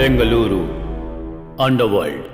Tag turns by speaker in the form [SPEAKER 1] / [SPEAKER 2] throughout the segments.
[SPEAKER 1] Bengaluru underworld.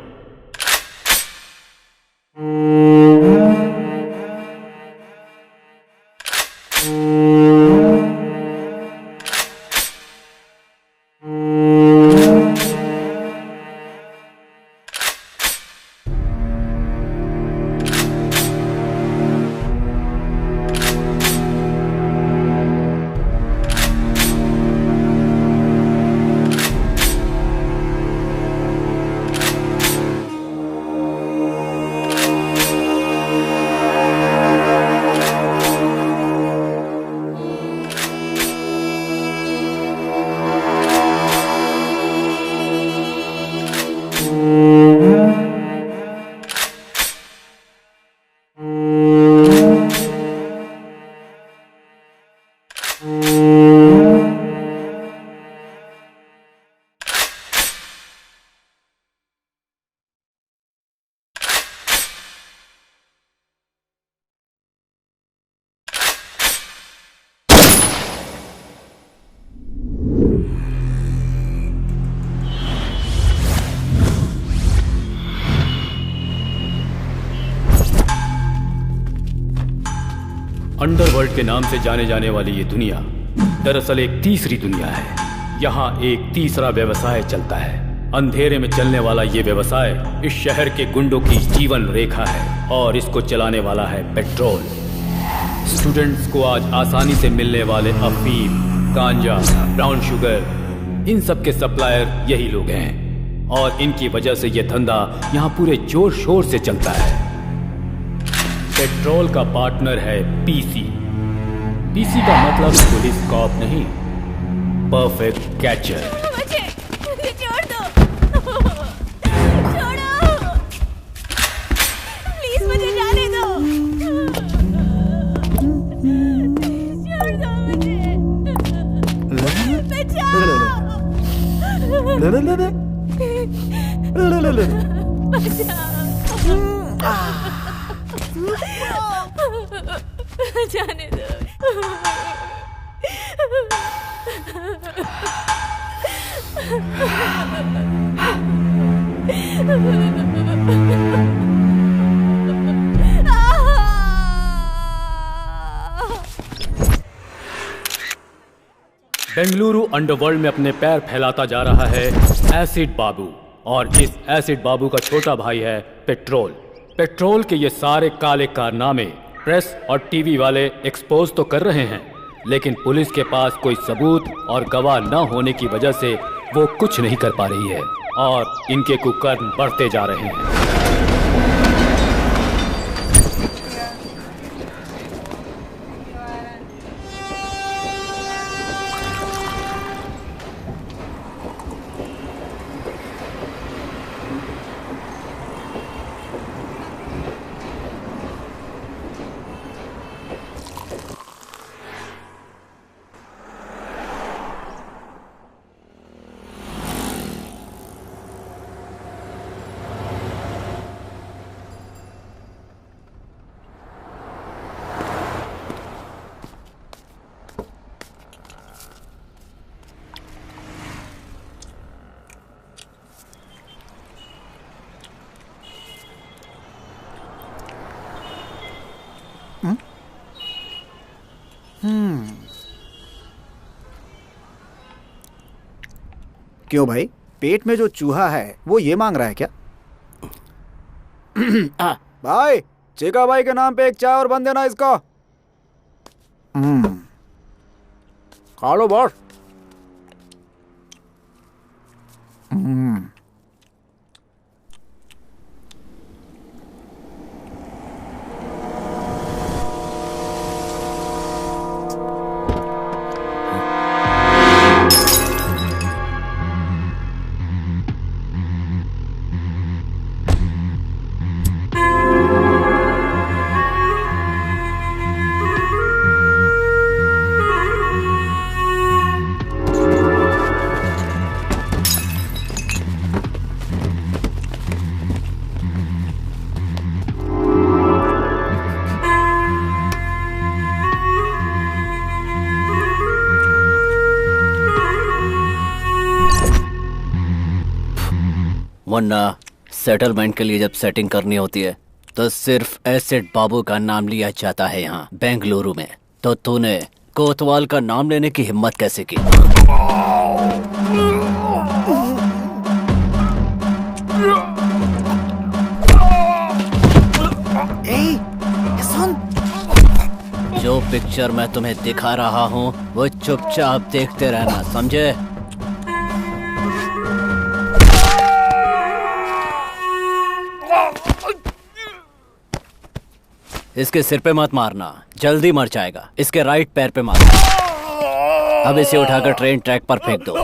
[SPEAKER 1] Underworld के नाम से जाने जाने वाली ये दुनिया दरअसल एक तीसरी दुनिया है। यहाँ एक तीसरा व्यवसाय चलता है। अंधेरे में चलने वाला ये व्यवसाय इस शहर के गुंडों की जीवन रेखा है और इसको चलाने वाला है पेट्रोल। स्टूडेंट्स को आज आसानी से मिलने वाले अफीम, गांजा, ब्राउन शुगर, इन सब के सप्लायर यही लोग हैं और इनकी वजह से ये धंधा यहाँ पूरे जोर शोर से चलता है। पेट्रोल का पार्टनर है पीसी। पीसी का मतलब पुलिस कॉप नहीं, परफेक्ट कैचर।
[SPEAKER 2] मुझे छोड़ दो, छोड़ो, प्लीज मुझे जाने दो, छोड़ दो मुझे, जाने दो।
[SPEAKER 1] बेंगलुरु अंडरवर्ल्ड में अपने पैर फैलाता जा रहा है एसिड बाबू, और इस एसिड बाबू का छोटा भाई है पेट्रोल। पेट्रोल के ये सारे काले कारनामे प्रेस और टीवी वाले एक्सपोज तो कर रहे हैं, लेकिन पुलिस के पास कोई सबूत और गवाह न होने की वजह से वो कुछ नहीं कर पा रही है और इनके कुकर्म बढ़ते जा रहे हैं।
[SPEAKER 3] क्यों भाई, पेट में जो चूहा है वो ये मांग रहा है क्या? भाई, चेका भाई के नाम पे एक चाय और बन देना इसको। खा लो बॉस।
[SPEAKER 4] वरना सेटलमेंट के लिए जब सेटिंग करनी होती है तो सिर्फ एसिड बाबू का नाम लिया जाता है यहाँ बेंगलुरु में। तो तूने कोतवाल का नाम लेने की हिम्मत कैसे की?
[SPEAKER 3] सुन,
[SPEAKER 4] जो पिक्चर मैं तुम्हें दिखा रहा हूँ वो चुपचाप देखते रहना, समझे? इसके सिर पे मत मारना, जल्दी मर जाएगा। इसके राइट पैर पे मारना। अब इसे उठाकर ट्रेन ट्रैक पर फेंक दो।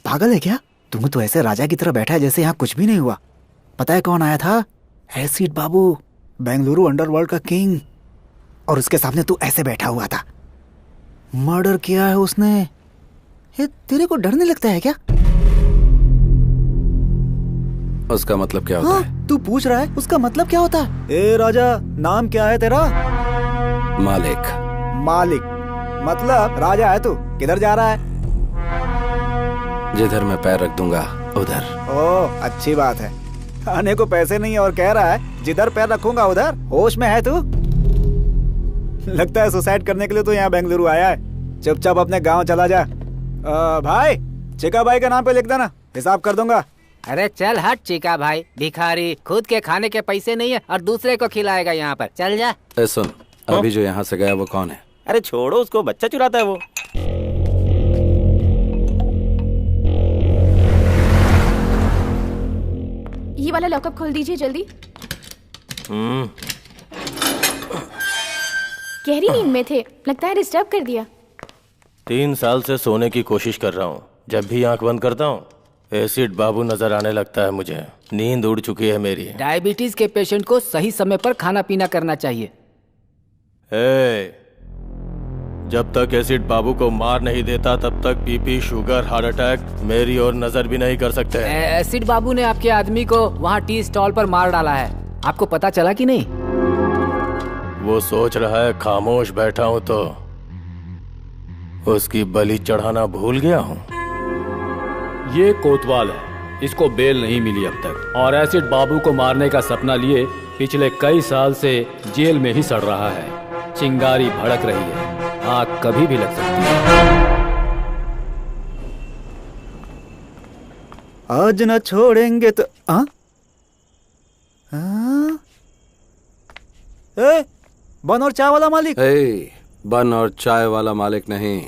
[SPEAKER 3] पागल है क्या? तुम तो ऐसे राजा की तरह बैठा है जैसे यहाँ कुछ भी नहीं हुआ। पता है कौन आया था? एसिड बाबू, बेंगलुरु अंडरवर्ल्ड का किंग। और उसके सामने तू ऐसे बैठा हुआ था। मर्डर किया है उसने। ये तेरे को डर नहीं लगता है क्या?
[SPEAKER 5] उसका मतलब क्या होता है?
[SPEAKER 3] तू पूछ रहा है उसका मतलब क्या होता है? ए राजा, नाम क्या है तेरा?
[SPEAKER 5] मालिक।
[SPEAKER 3] मालिक मतलब राजा है तू। किधर जा रहा है?
[SPEAKER 5] जिधर मैं पैर रख दूंगा उधर।
[SPEAKER 3] ओह, अच्छी बात है। आने को पैसे नहीं और कह रहा है जिधर पैर रखूंगा उधर। होश में है तू? लगता है सुसाइड करने के लिए तो यहाँ बेंगलुरु आया है। चुपचाप अपने गांव चला जा। भाई, चिका भाई का नाम पे लिख देना, हिसाब कर दूंगा।
[SPEAKER 6] अरे चल हट चिका भाई, भिखारी। खुद के खाने के पैसे नहीं है और दूसरे को खिलाएगा यहाँ पर। चल जा।
[SPEAKER 5] सुन, अभी जो यहाँ से गया वो कौन है?
[SPEAKER 7] अरे छोड़ो उसको, बच्चा चुराता है वो।
[SPEAKER 2] ये वाला लॉकअप खोल दीजिए जल्दी। गहरी नींद में थे, लगता है डिस्टर्ब कर दिया।
[SPEAKER 7] 3 साल से सोने की कोशिश कर रहा हूँ। जब भी आंख बंद करता हूँ एसिड बाबू नजर आने लगता है मुझे। नींद उड़ चुकी है मेरी।
[SPEAKER 6] डायबिटीज के पेशेंट को सही समय पर खाना पीना करना चाहिए।
[SPEAKER 7] जब तक एसिड बाबू को मार नहीं देता तब तक बीपी, शुगर, हार्ट अटैक मेरी और नजर भी नहीं कर सकते।
[SPEAKER 6] एसिड बाबू ने आपके आदमी को वहाँ टी स्टॉल पर मार डाला है। आपको पता चला कि नहीं?
[SPEAKER 7] वो सोच रहा है खामोश बैठा हूँ तो उसकी बलि चढ़ाना भूल गया हूँ।
[SPEAKER 1] ये कोतवाल है, इसको बेल नहीं मिली अब तक और एसिड बाबू को मारने का सपना लिए पिछले कई साल से जेल में ही सड़ रहा है। चिंगारी भड़क रही है, आग कभी भी लग सकती है।
[SPEAKER 3] आज न छोड़ेंगे तो बन और चाय वाला मालिक।
[SPEAKER 5] बन और चाय वाला मालिक नहीं,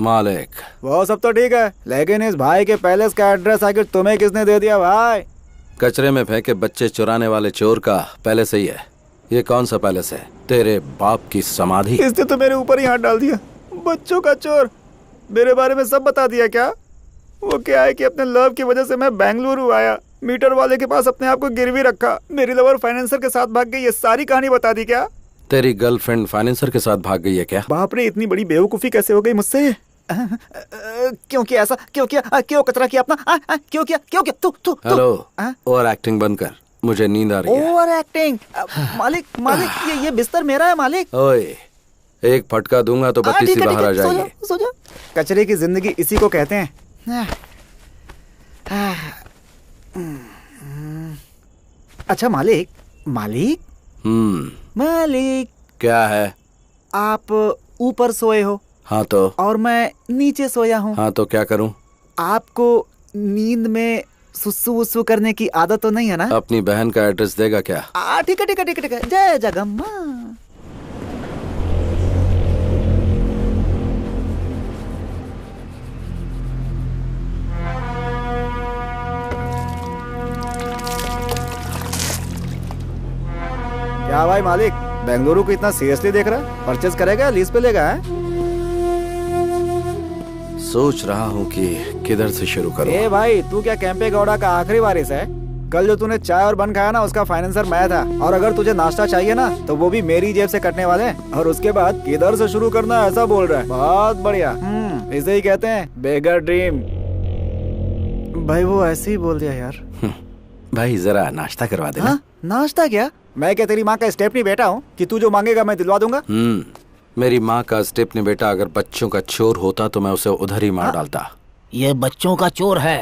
[SPEAKER 5] मालिक।
[SPEAKER 3] वो सब तो ठीक है, लेकिन इस भाई के पैलेस का एड्रेस आखिर तुम्हें किसने दे दिया भाई?
[SPEAKER 5] कचरे में फेंके बच्चे चुराने वाले चोर का पैलेस ही है। ये कौन सा पैलेस है? तेरे बाप की समाधि।
[SPEAKER 3] इसने तो मेरे ऊपर ही हाथ डाल दिया। बच्चों का चोर, मेरे बारे में सब बता दिया क्या? वो क्या है कि अपने लव की वजह से मैं बेंगलुरु आया, मीटर वाले के पास अपने आप को गिरवी रखा, मेरी लवर फाइनेंसर के साथ भाग गई, ये सारी कहानी बता दी क्या?
[SPEAKER 5] तेरी गर्लफ्रेंड फाइनेंसर के साथ भाग गई है क्या?
[SPEAKER 3] बाप रे, इतनी बड़ी बेवकूफी कैसे हो गई मुझसे? क्यों किया ऐसा? क्यों किया? क्यों कचरा किया अपना? क्यों किया? क्यों किया? तू
[SPEAKER 5] हेलो, ओवर एक्टिंग बंद कर, मुझे नींद आ रही है।
[SPEAKER 3] Over acting? मालिक मालिक, ये बिस्तर मेरा है मालिक।
[SPEAKER 5] ओए, एक फटका दूंगा तो बत्ती सी बाहर आ जाएगी।
[SPEAKER 3] सो जा। कचरे की जिंदगी इसी को कहते हैं। अच्छा मालिक, मालिक मालिक,
[SPEAKER 5] क्या है?
[SPEAKER 3] आप ऊपर सोए हो।
[SPEAKER 5] हाँ तो? और
[SPEAKER 3] मैं नीचे सोया हूँ।
[SPEAKER 5] हाँ तो क्या करूँ?
[SPEAKER 3] आपको नींद में सुसु वुसु करने की आदत तो नहीं है ना?
[SPEAKER 5] अपनी बहन का एड्रेस देगा क्या?
[SPEAKER 3] ठीक है ठीक है ठीक है। जय जगम्मा। क्या भाई मालिक, बेंगलुरु को इतना सीरियसली देख रहा है? परचेज करेगा, लीज पे लेगा?
[SPEAKER 5] सोच रहा हूँ कि किधर से शुरू करूँ।
[SPEAKER 3] ए भाई, तू क्या कैंपे गौड़ा का आखिरी वारिस है? कल जो तूने चाय और बन खाया ना, उसका फाइनेंसर मैं था। और अगर तुझे नाश्ता चाहिए ना तो वो भी मेरी जेब से कटने वाले हैं। और उसके बाद किधर से शुरू करना है ऐसा बोल रहा है। बहुत बढ़िया, इसे ही कहते हैं बेगर ड्रीम। भाई वो ऐसे ही बोल दिया यार।
[SPEAKER 5] भाई जरा नाश्ता करवा देना।
[SPEAKER 3] हाँ नाश्ता क्या? मैं क्या तेरी माँ का स्टेप नहीं बेटा हूँ कि तू जो मांगेगा मैं दिलवा दूंगा?
[SPEAKER 5] मेरी माँ का स्टेप नहीं बेटा अगर बच्चों का चोर होता तो मैं उसे उधर ही मार डालता।
[SPEAKER 4] ये बच्चों का चोर है।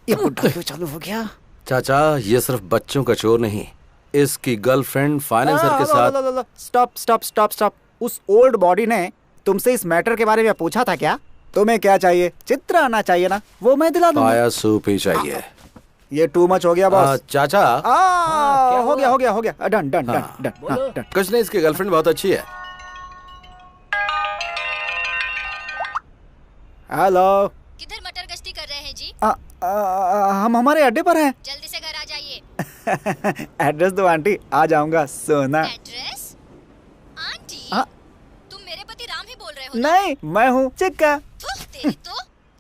[SPEAKER 3] ये बुड्ढा क्यों चालू हो गया?
[SPEAKER 5] चाचा ये सिर्फ बच्चों का चोर नहीं, इसकी गर्लफ्रेंड फाइनेंसर के साथ।
[SPEAKER 3] Stop stop stop stop. उस ओल्ड बॉडी ने तुमसे इस मैटर के बारे में पूछा था क्या? तुम्हें क्या चाहिए? चित्र आना चाहिए ना, वो मैं दिला दूंगा।
[SPEAKER 5] पाया सूप ही चाहिए।
[SPEAKER 3] ये टू मच हो गया बॉस।
[SPEAKER 5] चाचा
[SPEAKER 3] हो गया हो गया हो गया। Done done done done done.
[SPEAKER 5] कुछ नहीं, इसकी गर्लफ्रेंड बहुत अच्छी है।
[SPEAKER 3] हेलो।
[SPEAKER 2] किधर मटर गश्ती कर रहे हैं जी?
[SPEAKER 3] हम हमारे अड्डे पर हैं।
[SPEAKER 2] जल्दी से घर आ जाइए।
[SPEAKER 3] एड्रेस दो आंटी, आ जाऊंगा सोना।
[SPEAKER 2] एड्रेस? आंटी
[SPEAKER 3] हाँ?
[SPEAKER 2] तुम मेरे पति राम ही बोल रहे हो ना?
[SPEAKER 3] नहीं मैं हूँ चिक्का।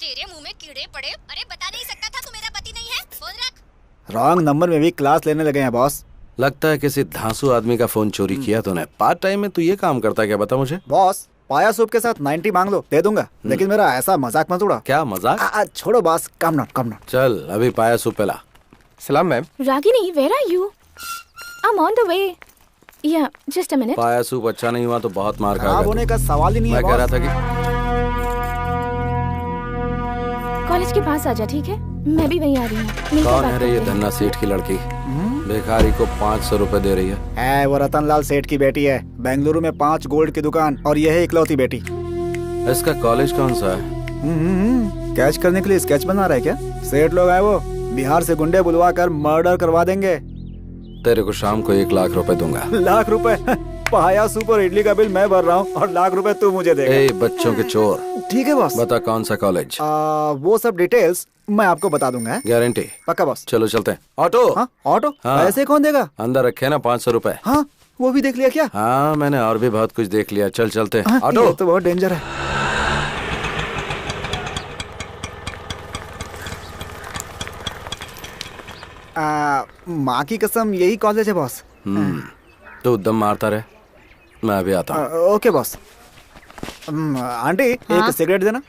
[SPEAKER 2] तेरे मुंह में कीड़े पड़े। अरे बता नहीं सकता था तू मेरा पति नहीं है? फोन रख।
[SPEAKER 3] रॉन्ग नंबर में भी क्लास लेने लगे हैं बॉस।
[SPEAKER 5] लगता है किसी धांसू आदमी का फोन चोरी किया तूने। पार्ट टाइम में तू ये काम करता है क्या, बता मुझे।
[SPEAKER 3] बॉस पाया सूप के साथ 90 मांग लो, दे दूंगा, लेकिन मेरा ऐसा मजाक मत उड़ा।
[SPEAKER 5] क्या मजाक?
[SPEAKER 3] छोड़ो बॉस, कम नॉट।
[SPEAKER 5] चल अभी पाया सूप पिला।
[SPEAKER 8] सलाम ma'am.
[SPEAKER 2] Ragini, where are you? I'm on the way. Yeah, just a minute.
[SPEAKER 5] पाया सूप अच्छा नहीं हुआ तो बहुत मार
[SPEAKER 3] खराब
[SPEAKER 5] खाएगा।
[SPEAKER 3] होने का सवाल ही नहीं है
[SPEAKER 5] मैं कह रहा
[SPEAKER 3] बॉस।
[SPEAKER 5] था कि
[SPEAKER 2] कॉलेज के पास आ जा, ठीक है? मैं भी वहीं आ रही हूँ। मिलकर
[SPEAKER 5] कौन
[SPEAKER 2] बात
[SPEAKER 5] है रे ये
[SPEAKER 2] करते हैं।
[SPEAKER 5] धन्ना सेठ की लड़की? भिखारी को 500 रुपए दे रही है।
[SPEAKER 3] वो रतनलाल सेठ की बेटी है। बेंगलुरु में 5 गोल्ड की दुकान और यह है इकलौती बेटी।
[SPEAKER 5] इसका कॉलेज कौन सा है?
[SPEAKER 3] कैच करने के लिए स्केच बना रहा है क्या? सेठ लोग आए वो बिहार से गुंडे बुलवा कर मर्डर करवा देंगे।
[SPEAKER 5] तेरे को शाम को 1 लाख रुपए दूंगा।
[SPEAKER 3] लाख रुपए? पाया सूप और इडली का बिल मैं भर रहा हूँ और लाख रुपए तू मुझे देगा।
[SPEAKER 5] ए बच्चों के चोर।
[SPEAKER 3] ठीक है बॉस।
[SPEAKER 5] बता कौन सा कॉलेज?
[SPEAKER 3] वो सब डिटेल्स मैं आपको बता दूंगा।
[SPEAKER 5] गारंटी?
[SPEAKER 3] पक्का बॉस।
[SPEAKER 5] चलो चलते हैं। ऑटो?
[SPEAKER 3] हाँ ऑटो?
[SPEAKER 5] हाँ।
[SPEAKER 3] पैसे कौन देगा?
[SPEAKER 5] अंदर रखे ना 500 रुपए।
[SPEAKER 3] हाँ वो भी देख लिया क्या?
[SPEAKER 5] हाँ मैंने और भी बहुत कुछ देख लिया। चल चलते हैं।
[SPEAKER 3] हाँ,
[SPEAKER 5] ऑटो?
[SPEAKER 3] ये तो बहुत डेंजर है। माँ की कसम यही कॉलेज है बॉस।
[SPEAKER 5] तू दम मारता रहे, मैं अभी आता हूँ।
[SPEAKER 3] Okay boss. आंटी एक सिगरेट देना।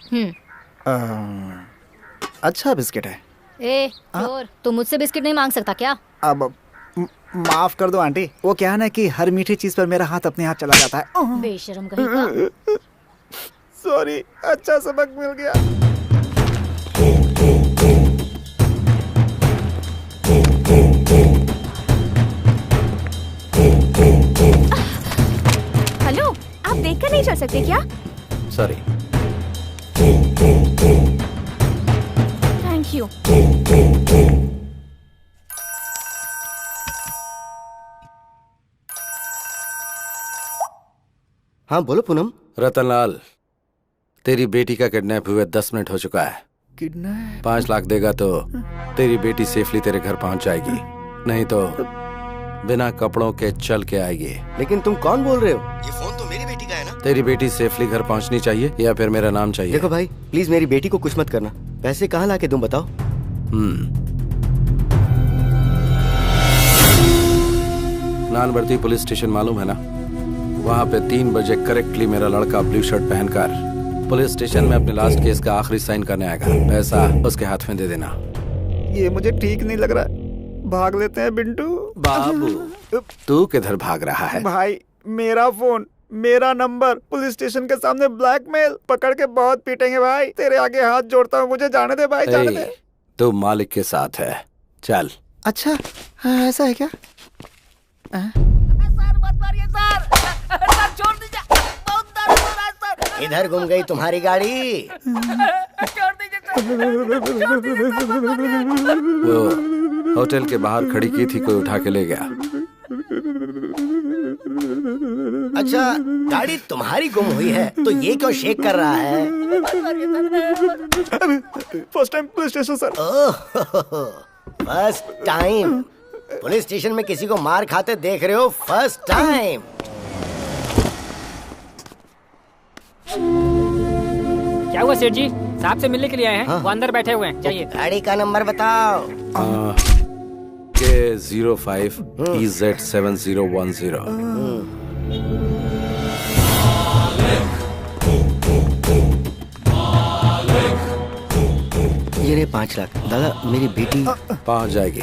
[SPEAKER 3] अच्छा बिस्किट है।
[SPEAKER 2] ए चोर, तू मुझसे बिस्किट नहीं मांग सकता क्या?
[SPEAKER 3] अब माफ कर दो आंटी, वो क्या है ना कि हर मीठी चीज पर मेरा हाथ अपने हाथ चला जाता है।
[SPEAKER 2] बेशरम कहीं का।
[SPEAKER 3] सॉरी, अच्छा सबक मिल गया।
[SPEAKER 2] हेलो, आप देखकर नहीं चल सकते क्या?
[SPEAKER 5] सॉरी।
[SPEAKER 2] Thank you.
[SPEAKER 8] हाँ बोलो पूनम।
[SPEAKER 5] रतनलाल, तेरी बेटी का किडनैप हुए 10 मिनट हो चुका है।
[SPEAKER 3] किडनैप?
[SPEAKER 5] 5 लाख देगा तो तेरी बेटी सेफली तेरे घर पहुंच जाएगी, नहीं तो बिना कपड़ों के चल के आएगी।
[SPEAKER 8] लेकिन तुम कौन बोल रहे हो? ये फोन तो मेरी बेटी का है ना?
[SPEAKER 5] तेरी बेटी सेफली घर पहुंचनी चाहिए या फिर मेरा नाम चाहिए?
[SPEAKER 8] देखो भाई, प्लीज मेरी बेटी को कुछ मत करना। पैसे कहाँ लाके दूं बताओ?
[SPEAKER 5] नानबर्ती पुलिस स्टेशन मालूम है ना? वहाँ पे 3 बजे करेक्टली मेरा लड़का ब्लू शर्ट पहनकर पुलिस स्टेशन में अपने लास्ट केस का आखिरी साइन करने आएगा। पैसा उसके हाथ में दे देना।
[SPEAKER 3] ये मुझे ठीक नहीं लग रहा है। भाग लेते हैं बिंटू।
[SPEAKER 5] बाबू, तू किधर भाग रहा है?
[SPEAKER 3] भाई मेरा फोन, मेरा नंबर, पुलिस स्टेशन के सामने ब्लैकमेल, पकड़ के बहुत पीटेंगे भाई। तेरे आगे हाथ जोड़ता हूँ, मुझे जाने दे भाई, जाने दे।
[SPEAKER 5] तू मालिक के साथ है, चल।
[SPEAKER 3] अच्छा ऐसा है क्या?
[SPEAKER 8] इधर घूम गई तुम्हारी गाड़ी।
[SPEAKER 5] वो होटल के बाहर खड़ी की थी, कोई उठा के ले गया।
[SPEAKER 8] अच्छा, गाड़ी तुम्हारी गुम हुई है तो ये क्यों शेक कर रहा है?
[SPEAKER 3] First time police station sir.
[SPEAKER 8] First time police station में किसी को मार खाते देख रहे हो? First time.
[SPEAKER 6] क्या हुआ सेठ जी? साहब से मिलने के लिए आए हैं। वो अंदर बैठे हुए हैं, जाइए।
[SPEAKER 8] गाड़ी का नंबर बताओ।
[SPEAKER 5] K05 EZ7010।
[SPEAKER 8] ये ये रहे 5 लाख। दादा मेरी बेटी
[SPEAKER 5] पहुंच जाएगी।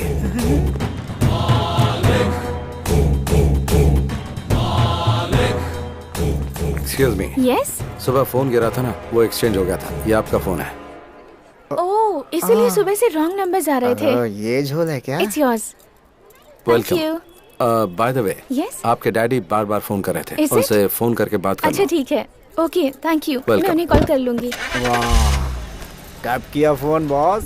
[SPEAKER 5] Excuse me.
[SPEAKER 9] यस।
[SPEAKER 5] सुबह फोन गिरा था ना, वो एक्सचेंज हो गया था। ये आपका फोन है।
[SPEAKER 9] ओह, इसीलिए सुबह से रॉन्ग नंबर्स आ रहे थे।
[SPEAKER 3] ये झोल है क्या?
[SPEAKER 9] It's yours.
[SPEAKER 5] Welcome. By the way,
[SPEAKER 9] Yes?
[SPEAKER 5] आपके डैडी बार बार फोन कर रहे थे।
[SPEAKER 9] Is it?
[SPEAKER 5] उनसे फोन करके बात कर
[SPEAKER 9] अच्छा
[SPEAKER 5] लो।
[SPEAKER 9] ठीक है, ओके, थैंक यू।
[SPEAKER 5] Welcome.
[SPEAKER 9] मैं उन्हें कॉल कर लूंगी।
[SPEAKER 3] वाह, टैप किया फोन बॉस।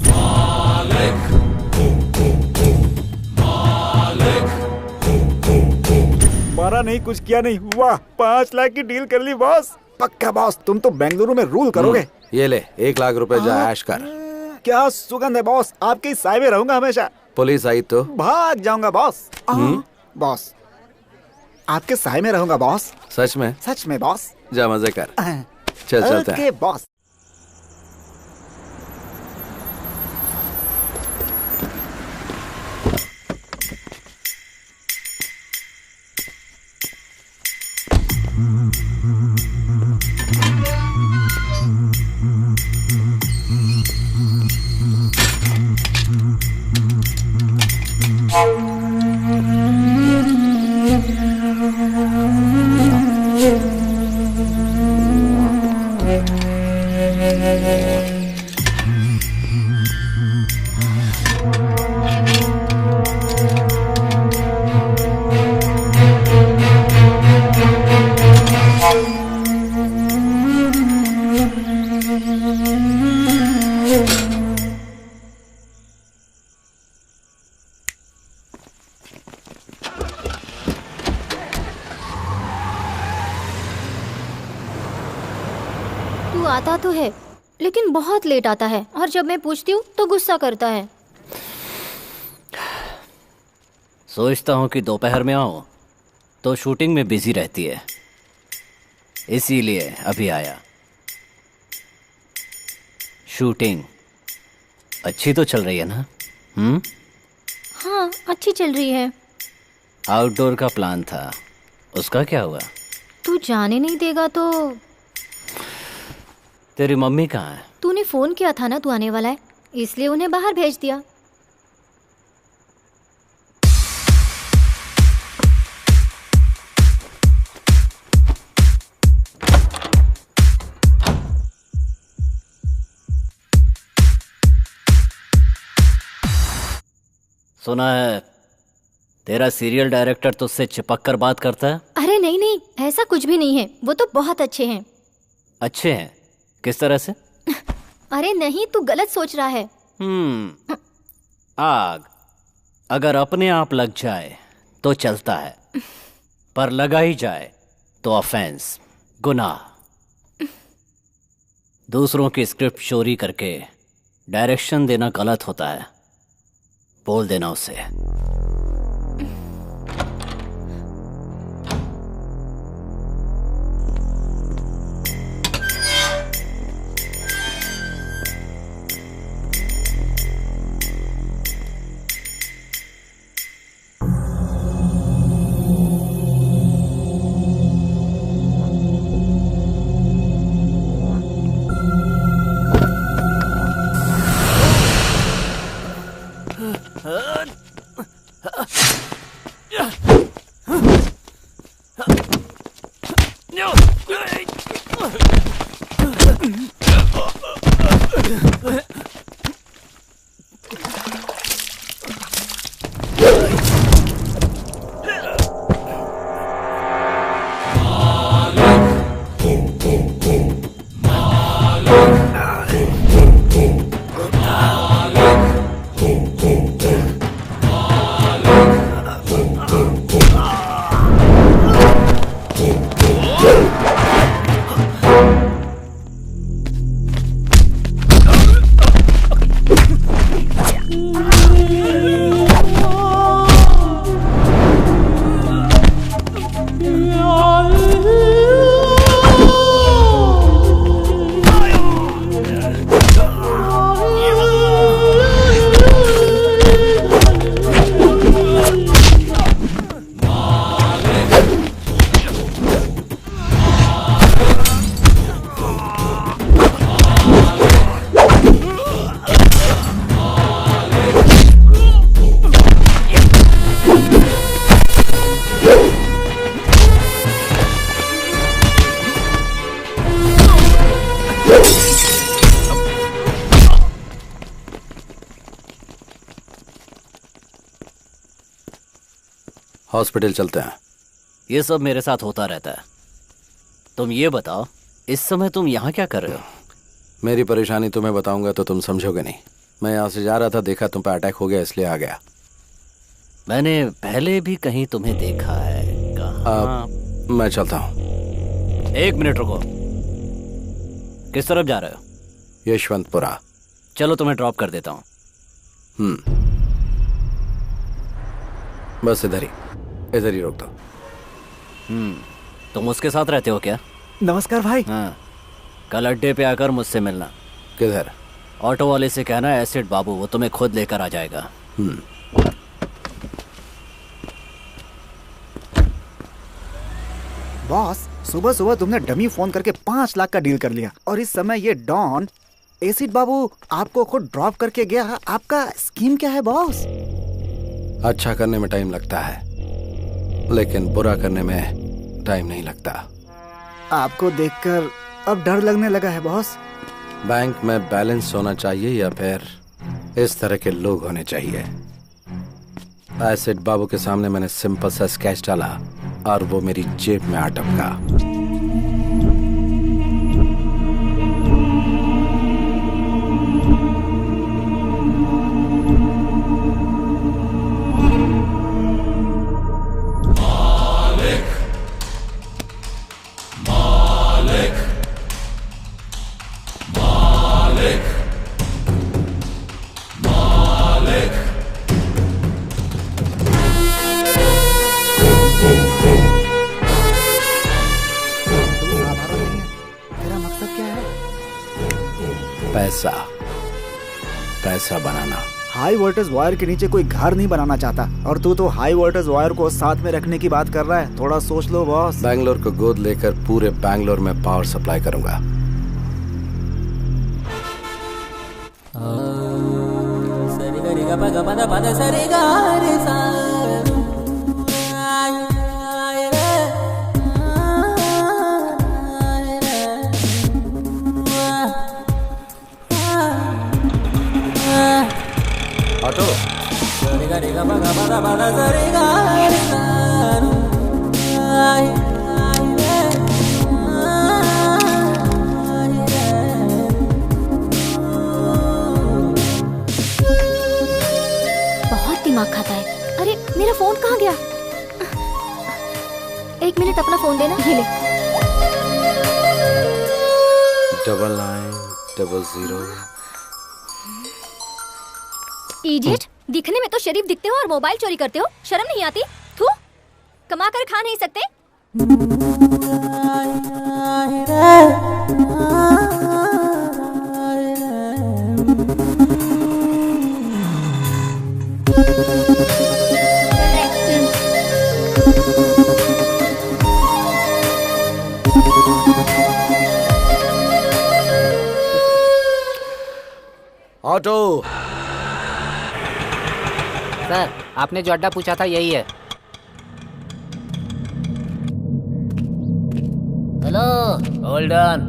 [SPEAKER 3] मारा नहीं, कुछ किया नहीं। वाह, 5 लाख की डील कर ली बॉस। पक्का बॉस, तुम तो बेंगलुरु में रूल करोगे।
[SPEAKER 5] ये ले 1 लाख रुपए जा ऐश कर।
[SPEAKER 3] क्या सुगंध है बॉस, आपके साय में रहूंगा हमेशा।
[SPEAKER 5] पुलिस आई तो
[SPEAKER 3] भाग जाऊंगा बॉस। बॉस, आपके साय में रहूंगा बॉस।
[SPEAKER 5] सच में?
[SPEAKER 3] सच में बॉस।
[SPEAKER 5] जा मजे कर। चल चलते हैं।
[SPEAKER 3] Okay boss.
[SPEAKER 2] तू आता तो है लेकिन बहुत लेट आता है, और जब मैं पूछती हूँ तो गुस्सा करता है।
[SPEAKER 4] सोचता हूँ कि दोपहर में आऊँ तो शूटिंग में बिजी रहती है, इसीलिए अभी आया। शूटिंग अच्छी तो चल रही है ना?
[SPEAKER 2] हाँ, अच्छी चल रही है।
[SPEAKER 4] आउटडोर का प्लान था, उसका क्या हुआ?
[SPEAKER 2] तू जाने नहीं देगा तो?
[SPEAKER 4] तेरी मम्मी कहाँ है?
[SPEAKER 2] तूने फोन किया था ना तू आने वाला है, इसलिए उन्हें बाहर भेज दिया।
[SPEAKER 4] सुना है तेरा सीरियल डायरेक्टर तुझसे चिपक कर बात करता है?
[SPEAKER 2] अरे नहीं नहीं, ऐसा कुछ भी नहीं है, वो तो बहुत अच्छे हैं।
[SPEAKER 4] अच्छे हैं? किस तरह से?
[SPEAKER 2] अरे नहीं, तू गलत सोच रहा है।
[SPEAKER 4] आग अगर अपने आप लग जाए तो चलता है, पर लगा ही जाए तो ऑफेंस, गुनाह। दूसरों की स्क्रिप्ट चोरी करके डायरेक्शन देना गलत होता है, बोल देना उसे।
[SPEAKER 5] हॉस्पिटल चलते हैं।
[SPEAKER 4] ये सब मेरे साथ होता रहता है। तुम ये बताओ, इस समय तुम यहाँ क्या कर रहे हो?
[SPEAKER 5] मेरी परेशानी तुम्हें बताऊंगा तो तुम समझोगे नहीं। मैं यहाँ से जा रहा था, देखा तुम पे अटैक हो गया, इसलिए आ गया।
[SPEAKER 4] मैंने पहले भी कहीं तुम्हें देखा है। कहाँ?
[SPEAKER 5] मैं चलता हूँ।
[SPEAKER 4] 1 मिनट रुको। किस तरफ जा रहे हो?
[SPEAKER 5] यशवंतपुरा।
[SPEAKER 4] चलो तुम्हें ड्रॉप कर देता हूँ।
[SPEAKER 5] बस इधर ही रोक दो।
[SPEAKER 4] तुम उसके साथ रहते हो क्या?
[SPEAKER 3] नमस्कार भाई।
[SPEAKER 4] हाँ, कल अड्डे पे आकर मुझसे मिलना।
[SPEAKER 5] किधर?
[SPEAKER 4] ऑटो वाले से कहना एसिड बाबू वो तुम्हें खुद लेकर आ जाएगा।
[SPEAKER 3] बॉस, सुबह सुबह तुमने डमी फोन करके 5 लाख का डील कर लिया और इस समय ये डॉन एसिड बाबू आपको खुद ड्रॉप करके गया। आपका स्कीम क्या है बॉस?
[SPEAKER 5] अच्छा करने में टाइम लगता है, लेकिन बुरा करने में टाइम नहीं लगता।
[SPEAKER 3] आपको देखकर अब डर लगने लगा है बॉस।
[SPEAKER 5] बैंक में बैलेंस होना चाहिए या फिर इस तरह के लोग होने चाहिए? एसिड बाबू के सामने मैंने सिंपल सा स्केच डाला और वो मेरी जेब में आ टपका। पैसा बनाना।
[SPEAKER 3] हाई वोल्टेज वायर के नीचे कोई घर नहीं बनाना चाहता और तू तो हाई वोल्टेज वायर को साथ में रखने की बात कर रहा है। थोड़ा सोच लो बॉस।
[SPEAKER 5] बैंगलोर को गोद लेकर पूरे बैंगलोर में पावर सप्लाई करूंगा। ऑटो।
[SPEAKER 2] बहुत दिमाग खाता है। अरे मेरा फोन कहाँ गया? 1 मिनट अपना फोन देना। ये ले।
[SPEAKER 5] 9900।
[SPEAKER 2] इडियट, दिखने में तो शरीफ दिखते हो और मोबाइल चोरी करते हो। शर्म नहीं आती? थू, कमा कर खा नहीं सकते?
[SPEAKER 5] ऑटो।
[SPEAKER 6] सर, आपने जो अड्डा पूछा था यही है।
[SPEAKER 4] Hello, hold on.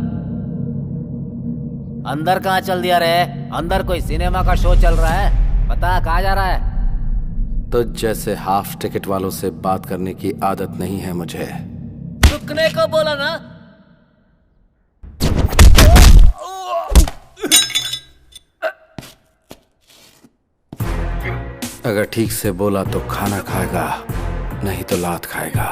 [SPEAKER 4] अंदर कहाँ चल दिया रे? अंदर कोई सिनेमा का शो चल रहा है। बता कहाँ जा रहा है?
[SPEAKER 5] तो जैसे हाफ टिकट वालों से बात करने की आदत नहीं है मुझे।
[SPEAKER 4] रुकने को बोला ना।
[SPEAKER 5] अगर ठीक से बोला तो खाना खाएगा, नहीं तो लात खाएगा।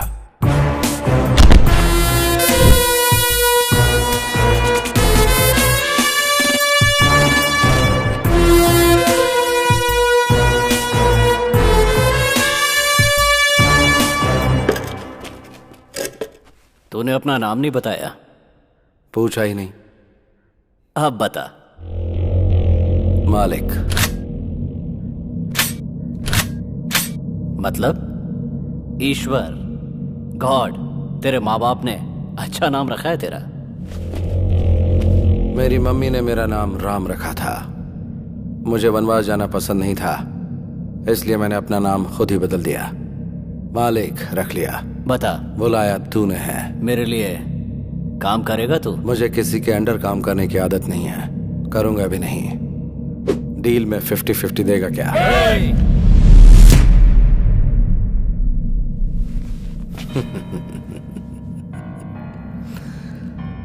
[SPEAKER 4] तूने अपना नाम नहीं बताया।
[SPEAKER 5] पूछा ही नहीं।
[SPEAKER 4] अब बता।
[SPEAKER 5] मालिक।
[SPEAKER 4] मतलब ईश्वर, गॉड। तेरे माँ बाप ने अच्छा नाम रखा है तेरा।
[SPEAKER 5] मेरी मम्मी ने मेरा नाम राम रखा था। मुझे वनवास जाना पसंद नहीं था, इसलिए मैंने अपना नाम खुद ही बदल दिया। मालिक रख लिया।
[SPEAKER 4] बता।
[SPEAKER 5] बुलाया तूने है।
[SPEAKER 4] मेरे लिए काम करेगा तू?
[SPEAKER 5] मुझे किसी के अंडर काम करने की आदत नहीं है, करूंगा भी नहीं। डील में 50-50 देगा क्या?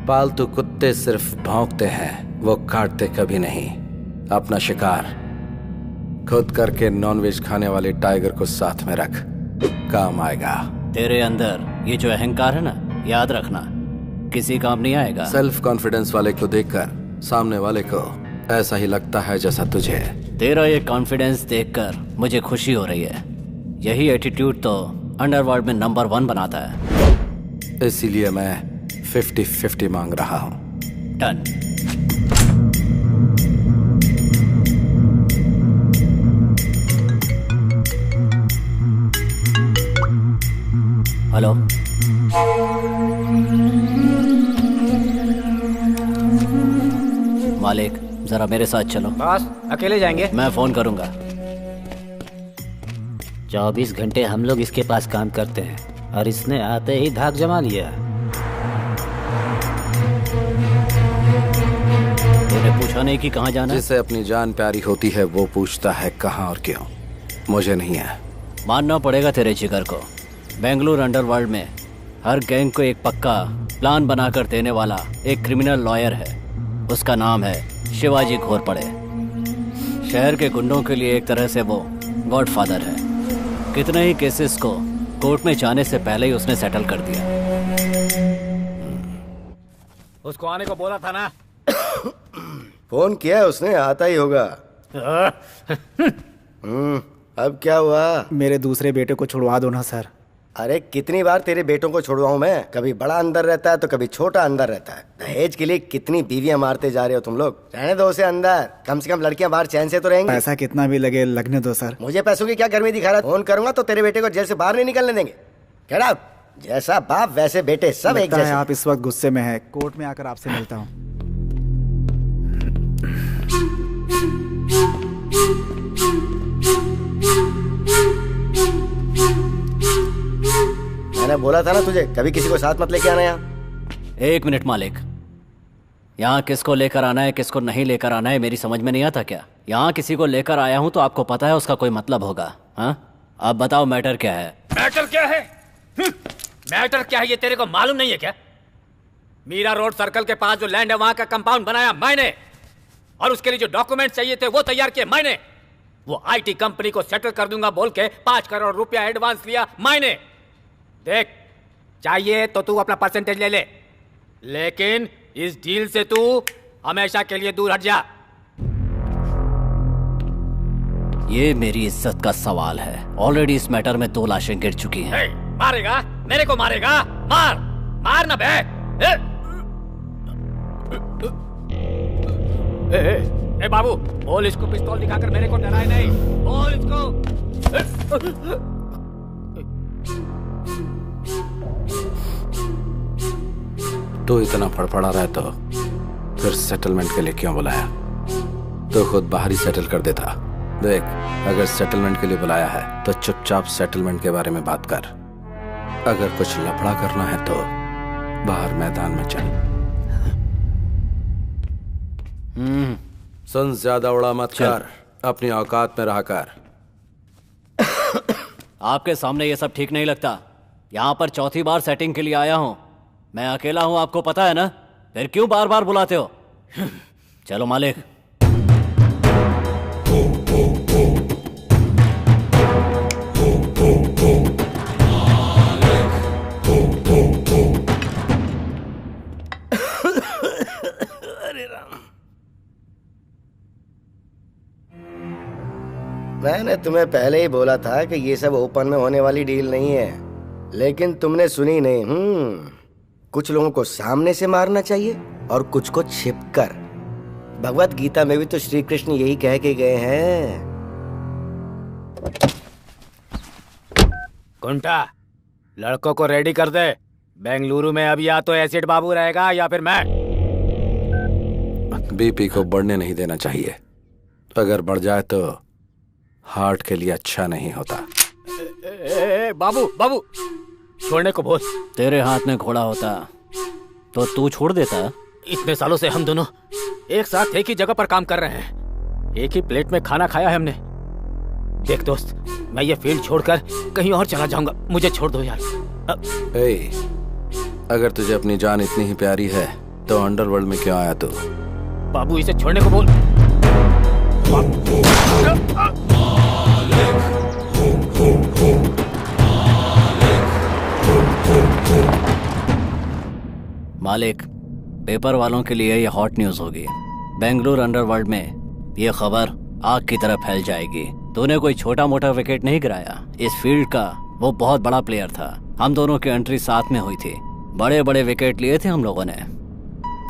[SPEAKER 5] पालतू कुत्ते सिर्फ भौंकते हैं, वो काटते कभी नहीं। अपना शिकार खुद करके नॉनवेज खाने वाले टाइगर को साथ में रख, काम आएगा।
[SPEAKER 4] तेरे अंदर ये जो अहंकार है ना, याद रखना किसी काम नहीं आएगा।
[SPEAKER 5] सेल्फ कॉन्फिडेंस वाले को देखकर सामने वाले को ऐसा ही लगता है जैसा तुझे।
[SPEAKER 4] तेरा ये कॉन्फिडेंस देखकर मुझे खुशी हो रही है। यही एटीट्यूड तो अंडरवर्ल्ड में नंबर 1 बनाता है।
[SPEAKER 5] इसीलिए मैं 50-50 मांग रहा हूँ।
[SPEAKER 4] डन। हेलो, मालिक जरा मेरे साथ चलो।
[SPEAKER 6] बॉस अकेले जाएंगे?
[SPEAKER 4] मैं फोन करूंगा।
[SPEAKER 6] 24 घंटे हम लोग इसके पास काम करते हैं और इसने आते ही धाक जमा लिया।
[SPEAKER 4] तूने पूछा नहीं कि कहाँ जाना है?
[SPEAKER 5] जिसे अपनी जान प्यारी होती है वो पूछता है कहाँ और क्यों। मुझे नहीं है।
[SPEAKER 4] मानना पड़ेगा तेरे जिगर को। बेंगलुरु अंडरवर्ल्ड में हर गैंग को एक पक्का प्लान बनाकर देने वाला एक क्रिमिनल लॉयर है। उसका नाम है शिवाजी घोरपड़े। शहर के गुंडों के लिए एक तरह से वो गॉडफादर है। कितने ही केसेस को कोर्ट में जाने से पहले ही उसने सेटल कर दिया।
[SPEAKER 6] उसको आने को बोला था ना?
[SPEAKER 8] फोन किया उसने, आता ही होगा। अब क्या हुआ?
[SPEAKER 3] मेरे दूसरे बेटे को छुड़वा दो ना सर।
[SPEAKER 8] अरे कितनी बार तेरे बेटों को छुड़वाऊं मैं? कभी बड़ा अंदर रहता है तो कभी छोटा अंदर रहता है। दहेज के लिए कितनी बीवियां मारते जा रहे हो तुम लोग। रहने दो उसे अंदर, कम से कम लड़कियां बाहर चैन से तो रहेंगी।
[SPEAKER 3] पैसा कितना भी लगे, लगने दो सर।
[SPEAKER 8] मुझे पैसों की क्या गर्मी दिखा रहा है? फोन करूंगा तो तेरे बेटे को जेल से बाहर नहीं निकलने देंगे। Get out! जैसा बाप वैसे बेटे, सब एक
[SPEAKER 3] लगता है
[SPEAKER 8] जैसे।
[SPEAKER 3] आप इस वक्त गुस्से में हैं। कोर्ट में आकर आपसे मिलता हूँ।
[SPEAKER 8] मैंने बोला था ना तुझे, कभी किसी को साथ मत लेके आना यहाँ।
[SPEAKER 4] 1 मिनट मालिक, यहाँ किसको लेकर आना है किसको नहीं लेकर आना है मेरी समझ में नहीं आता क्या? यहाँ किसी को लेकर आया हूँ तो आपको पता है उसका कोई मतलब होगा। हाँ, अब बताओ मैटर क्या है?
[SPEAKER 1] मैटर क्या है? मैटर क्या है ये तेरे को मालूम नहीं है क्या? मीरा रोड सर्कल के पास जो लैंड है वहां का कंपाउंड बनाया मैंने, और उसके लिए जो डॉक्यूमेंट चाहिए थे वो तैयार किए मैंने। वो आईटी कंपनी को सेटल कर दूंगा बोल के 5 करोड़ रुपया एडवांस लिया मैंने। देख, चाहिए तो तू अपना परसेंटेज ले ले, लेकिन इस डील से तू हमेशा के लिए दूर हट जा।
[SPEAKER 4] ये मेरी इज्जत का सवाल है। ऑलरेडी इस मैटर में 2 लाशें गिर चुकी हैं।
[SPEAKER 1] मारेगा? मेरे को मारेगा? मार मार ना बे। ए बाबू, बोल इसको पिस्तौल दिखाकर मेरे को डराए नहीं। बोल इसको।
[SPEAKER 5] तो इतना फड़फड़ा रहा है तो फिर सेटलमेंट के लिए क्यों बुलाया? तो खुद बाहर ही सेटल कर देता। देख, अगर सेटलमेंट के लिए बुलाया है तो चुपचाप सेटलमेंट के बारे में बात कर। अगर कुछ लफड़ा करना है तो बाहर मैदान में चल। सुन, ज्यादा उड़ा मत कर, अपनी औकात में रहा कर।
[SPEAKER 4] आपके सामने ये सब ठीक नहीं लगता। यहाँ पर 4थी बार सेटिंग के लिए आया हूँ। मैं अकेला हूँ, आपको पता है ना? फिर क्यों बार बार बुलाते हो? चलो मालिक।
[SPEAKER 8] अरे राम, मैंने तुम्हें पहले ही बोला था कि ये सब ओपन में होने वाली डील नहीं है, लेकिन तुमने सुनी नहीं। कुछ लोगों को सामने से मारना चाहिए और कुछ को छिपकर। भगवत गीता में भी तो श्री कृष्ण यही कह के गए हैं।
[SPEAKER 1] कुंटा, लड़कों को रेडी कर दे। बेंगलुरु में अब या तो एसिड बाबू रहेगा या फिर मैं।
[SPEAKER 5] बीपी को बढ़ने नहीं देना चाहिए। अगर बढ़ जाए तो हार्ट के लिए अच्छा नहीं होता।
[SPEAKER 1] बाबू बाबू, छोड़ने को बोल।
[SPEAKER 4] तेरे हाथ में घोड़ा होता तो तू छोड़ देता।
[SPEAKER 1] इतने सालों से हम दोनों एक साथ एक ही जगह पर काम कर रहे हैं, एक ही प्लेट में खाना खाया है हमने। देख दोस्त, मैं ये फील्ड छोड़कर कहीं और चला जाऊंगा, मुझे छोड़ दो यार।
[SPEAKER 5] ए, अगर तुझे अपनी जान इतनी ही प्यारी है तो अंडरवर्ल्ड में क्यों आया तू?
[SPEAKER 6] बाबू इसे छोड़ने को बोल।
[SPEAKER 4] मालिक, पेपर वालों के लिए यह हॉट न्यूज होगी। बेंगलुरु अंडरवर्ल्ड में यह खबर आग की तरह फैल जाएगी। तूने कोई छोटा मोटा विकेट नहीं गिराया। इस फील्ड का वो बहुत बड़ा प्लेयर था। हम दोनों की एंट्री साथ में हुई थी। बड़े बड़े विकेट लिए थे हम लोगों ने।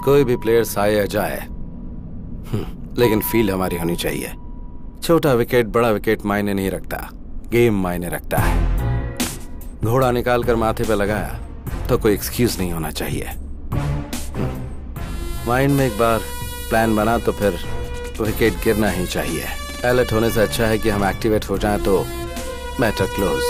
[SPEAKER 5] कोई भी प्लेयर आए या जाए, लेकिन फील्ड हमारी होनी चाहिए। छोटा विकेट बड़ा विकेट मायने नहीं रखता, गेम मायने रखता है। घोड़ा निकाल कर माथे पे लगाया तो कोई एक्सक्यूज नहीं होना चाहिए। माइंड में एक बार प्लान बना तो फिर विकेट गिरना ही चाहिए। अलर्ट होने से अच्छा है कि हम एक्टिवेट हो जाएं तो मैटर क्लोज।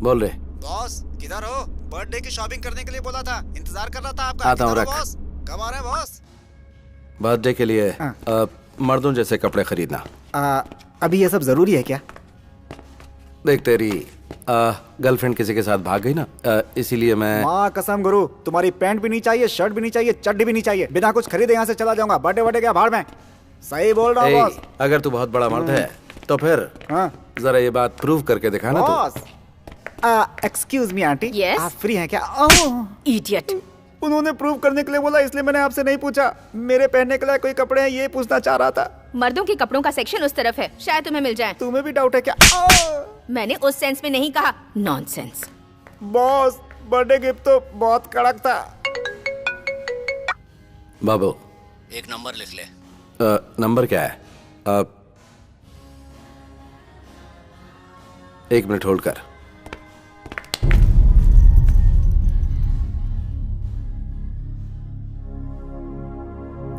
[SPEAKER 5] बोल रहे
[SPEAKER 3] बॉस किधर हो? बर्थडे की शॉपिंग करने के लिए बोला था, इंतजार कर रहा था आपका।
[SPEAKER 5] आता हूँ, रख।
[SPEAKER 3] बॉस कब आ रहे हैं बॉस?
[SPEAKER 5] बर्थडे के लिए मर्दों जैसे कपड़े खरीदना।
[SPEAKER 3] अभी ये सब जरूरी है क्या?
[SPEAKER 5] देख, तेरी गर्लफ्रेंड किसी के साथ भाग गई ना, इसीलिए मैं।
[SPEAKER 3] माँ कसम गुरु, तुम्हारी पैंट भी नहीं चाहिए, शर्ट भी नहीं चाहिए, चड्डी भी नहीं चाहिए। बिना कुछ खरीदे यहाँ से चला जाऊंगा। बर्थडे बर्थडे क्या भाड़ में। सही बोल रहा हूँ बॉस।
[SPEAKER 5] अगर तू बहुत बड़ा मर्द है तो फिर जरा ये बात प्रूव करके दिखाना।
[SPEAKER 3] Boss excuse me aunty,
[SPEAKER 9] Yes?
[SPEAKER 3] आप फ्री हैं क्या?
[SPEAKER 9] इडियट।
[SPEAKER 3] उन्होंने प्रूव करने के लिए बोला, इसलिए मैंने आपसे नहीं पूछा। मेरे पहनने के लिए कोई कपड़े हैं ये पूछना चाह रहा था।
[SPEAKER 9] मर्दों के कपड़ों का सेक्शन उस तरफ है, शायद तुम्हें मिल जाए।
[SPEAKER 3] तुम्हें भी डाउट है क्या?
[SPEAKER 9] मैंने उस सेंस में नहीं कहा, नॉनसेंस।
[SPEAKER 3] बॉस बर्थडे गिफ्ट तो बहुत कड़क था।
[SPEAKER 5] बाबू,
[SPEAKER 4] एक नंबर लिख ले।
[SPEAKER 5] नंबर क्या है? 1 मिनट होल्ड कर।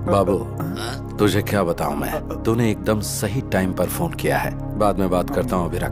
[SPEAKER 5] बाबू, तुझे क्या बताऊं मैं, तूने एकदम सही टाइम पर फोन किया है। बाद में बात करता हूं, अभी रख।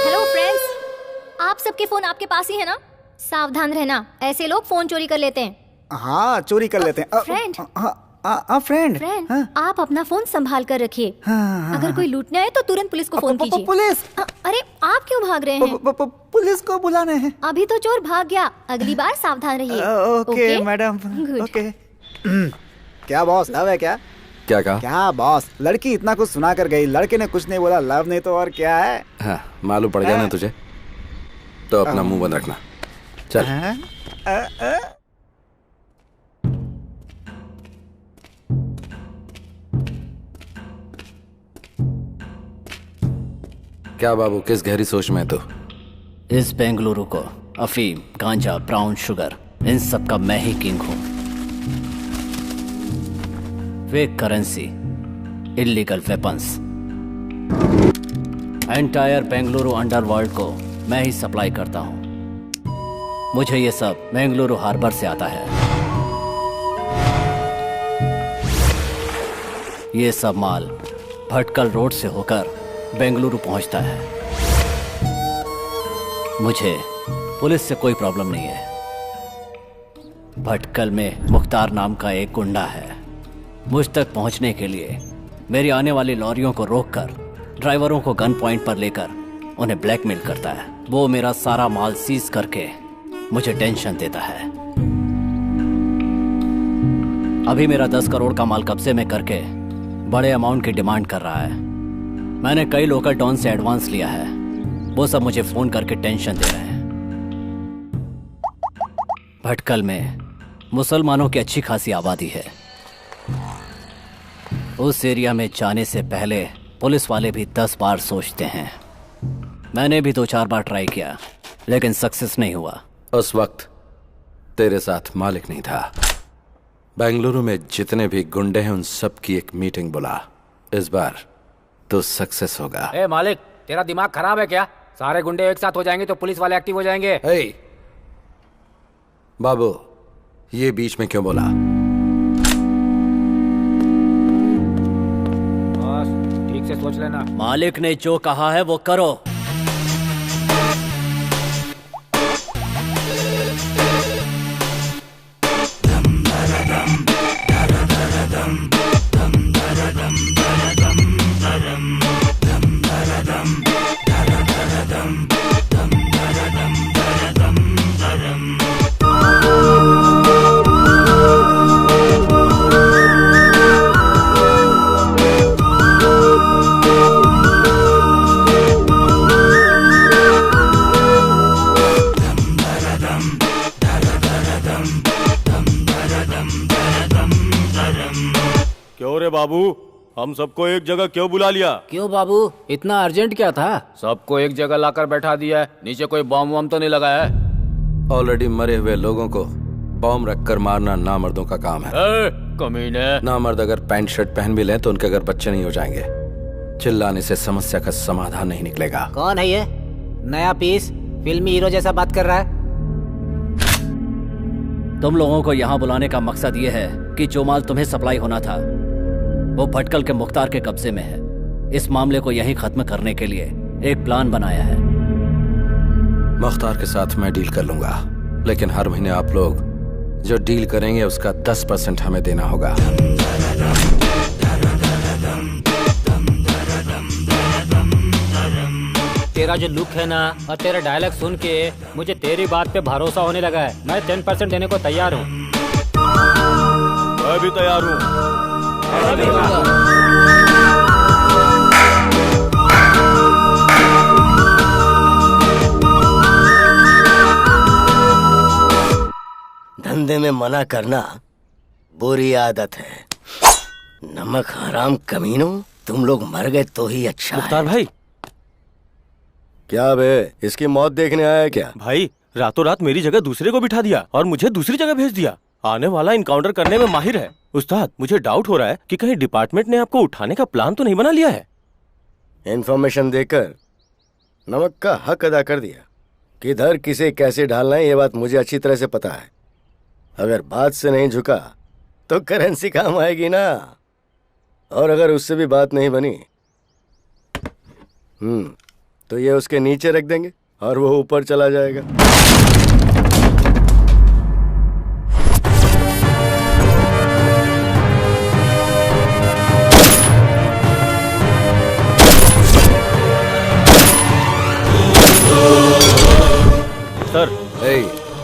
[SPEAKER 2] हेलो फ्रेंड्स, आप सबके फोन आपके पास ही है ना? सावधान रहना, ऐसे लोग फोन चोरी कर लेते हैं।
[SPEAKER 3] हाँ चोरी कर लेते हैं।
[SPEAKER 2] फ्रेंड।
[SPEAKER 3] फ्रेंड
[SPEAKER 2] फ्रेंड, आप अपना फोन संभाल कर रखिए। अगर कोई लूटने आए तो तुरंत पुलिस को फोन कीजिए।
[SPEAKER 3] पुलिस?
[SPEAKER 2] अरे आप क्यों भाग रहे हैं?
[SPEAKER 3] पुलिस को बुलाने हैं।
[SPEAKER 2] अभी तो चोर भाग गया, अगली बार सावधान रहिए।
[SPEAKER 3] Okay madam,
[SPEAKER 2] Good.
[SPEAKER 3] ओके। क्या बॉस, लव है क्या?
[SPEAKER 5] क्या कहा?
[SPEAKER 3] क्या बॉस, लड़की इतना कुछ सुना कर गई, लड़के ने कुछ नहीं बोला। लव नहीं तो और क्या है?
[SPEAKER 5] हाँ, मालूम पड़ गया ना तुझे, तो अपना मुंह बंद रखना। चल। क्या बाबू, किस गहरी सोच में तू?
[SPEAKER 4] इस बेंगलुरु को अफीम, गांजा, ब्राउन शुगर, इन सब का मैं ही किंग हूं। Fake currency, illegal weapons, entire Bengaluru underworld को मैं ही सप्लाई करता हूं। मुझे ये सब बेंगलुरु हार्बर से आता है। ये सब माल भटकल रोड से होकर बेंगलुरु पहुंचता है। मुझे पुलिस से कोई प्रॉब्लम नहीं है। भटकल में मुख्तार नाम का एक गुंडा है। मुझ तक पहुंचने के लिए मेरी आने वाली लॉरियों को रोककर ड्राइवरों को गन पॉइंट पर लेकर उन्हें ब्लैकमेल करता है। वो मेरा सारा माल सीज करके मुझे टेंशन देता है। अभी मेरा 10 करोड़ का माल कब्जे में करके बड़े अमाउंट की डिमांड कर रहा है। मैंने कई लोकल डॉन से एडवांस लिया है। वो सब मुझे फोन करके टेंशन दे रहे हैं। भटकल में मुसलमानों की अच्छी खासी आबादी है। उस एरिया में जाने से पहले पुलिस वाले भी 10 बार सोचते हैं। मैंने भी 2-4 बार ट्राई किया, लेकिन सक्सेस नहीं हुआ।
[SPEAKER 5] उस वक्त तेरे साथ मालिक नहीं था। बेंगलुरु में जितने भी गुंडे हैं उन सब की एक मीटिंग बुला। इस बार तो सक्सेस होगा।
[SPEAKER 6] ए मालिक, तेरा दिमाग खराब है क्या? सारे गुंडे एक साथ हो जाएंगे तो पुलिस वाले एक्टिव हो जाएंगे।
[SPEAKER 5] बाबू, ये बीच में क्यों बोला?
[SPEAKER 6] बस ठीक से सोच लेना।
[SPEAKER 4] मालिक ने जो कहा है वो करो।
[SPEAKER 7] क्यों रे बाबू, हम सबको एक जगह क्यों बुला लिया?
[SPEAKER 6] क्यों बाबू, इतना अर्जेंट क्या था?
[SPEAKER 1] सबको एक जगह लाकर बैठा दिया है। नीचे कोई बॉम्ब वॉम्ब तो नहीं लगाया है?
[SPEAKER 5] ऑलरेडी मरे हुए लोगों को बॉम्ब रखकर मारना नामर्दों का काम है।
[SPEAKER 1] कमीने।
[SPEAKER 5] नामर्द अगर पैंट शर्ट पहन भी लें तो उनके घर बच्चे नहीं हो जाएंगे। चिल्लाने से समस्या का समाधान नहीं निकलेगा।
[SPEAKER 6] कौन है ये नया पीस? फिल्मी हीरो जैसा बात कर रहा है।
[SPEAKER 4] तुम लोगों को यहाँ बुलाने का मकसद ये है कि जो माल तुम्हें सप्लाई होना था वो भटकल के मुख्तार के कब्जे में है। इस मामले को यहीं खत्म करने के लिए एक प्लान बनाया है।
[SPEAKER 5] मुख्तार के साथ मैं डील कर लूंगा, लेकिन हर महीने आप लोग जो डील करेंगे उसका 10% हमें देना होगा।
[SPEAKER 6] तेरा जो लुक है ना और तेरा डायलॉग सुन के मुझे तेरी बात पे भरोसा होने लगा है। मैं 10% देने को तैयार हूँ।
[SPEAKER 7] मैं भी तैयार हूँ।
[SPEAKER 8] धंधे में मना करना बुरी आदत है। नमक हराम कमीनों, तुम लोग मर गए तो ही अच्छा
[SPEAKER 7] मुख्तार
[SPEAKER 8] है।
[SPEAKER 7] भाई।
[SPEAKER 8] क्या बे, इसकी मौत देखने आया है क्या?
[SPEAKER 7] भाई, रातों रात मेरी जगह दूसरे को बिठा दिया और मुझे दूसरी जगह भेज दिया। आने वाला इनकाउंटर करने में माहिर है। उस्ताद, मुझे डाउट हो रहा है कि कहीं डिपार्टमेंट ने आपको उठाने का प्लान तो नहीं बना लिया है।
[SPEAKER 8] इन्फॉर्मेशन देकर नमक का हक अदा कर दिया। किधर किसे कैसे ढालना है ये बात मुझे अच्छी तरह से पता है। अगर बात से नहीं झुका तो करेंसी काम आएगी ना। और अगर उससे भी बात नहीं बनी तो ये उसके नीचे रख देंगे और वो ऊपर चला जाएगा।
[SPEAKER 7] सर।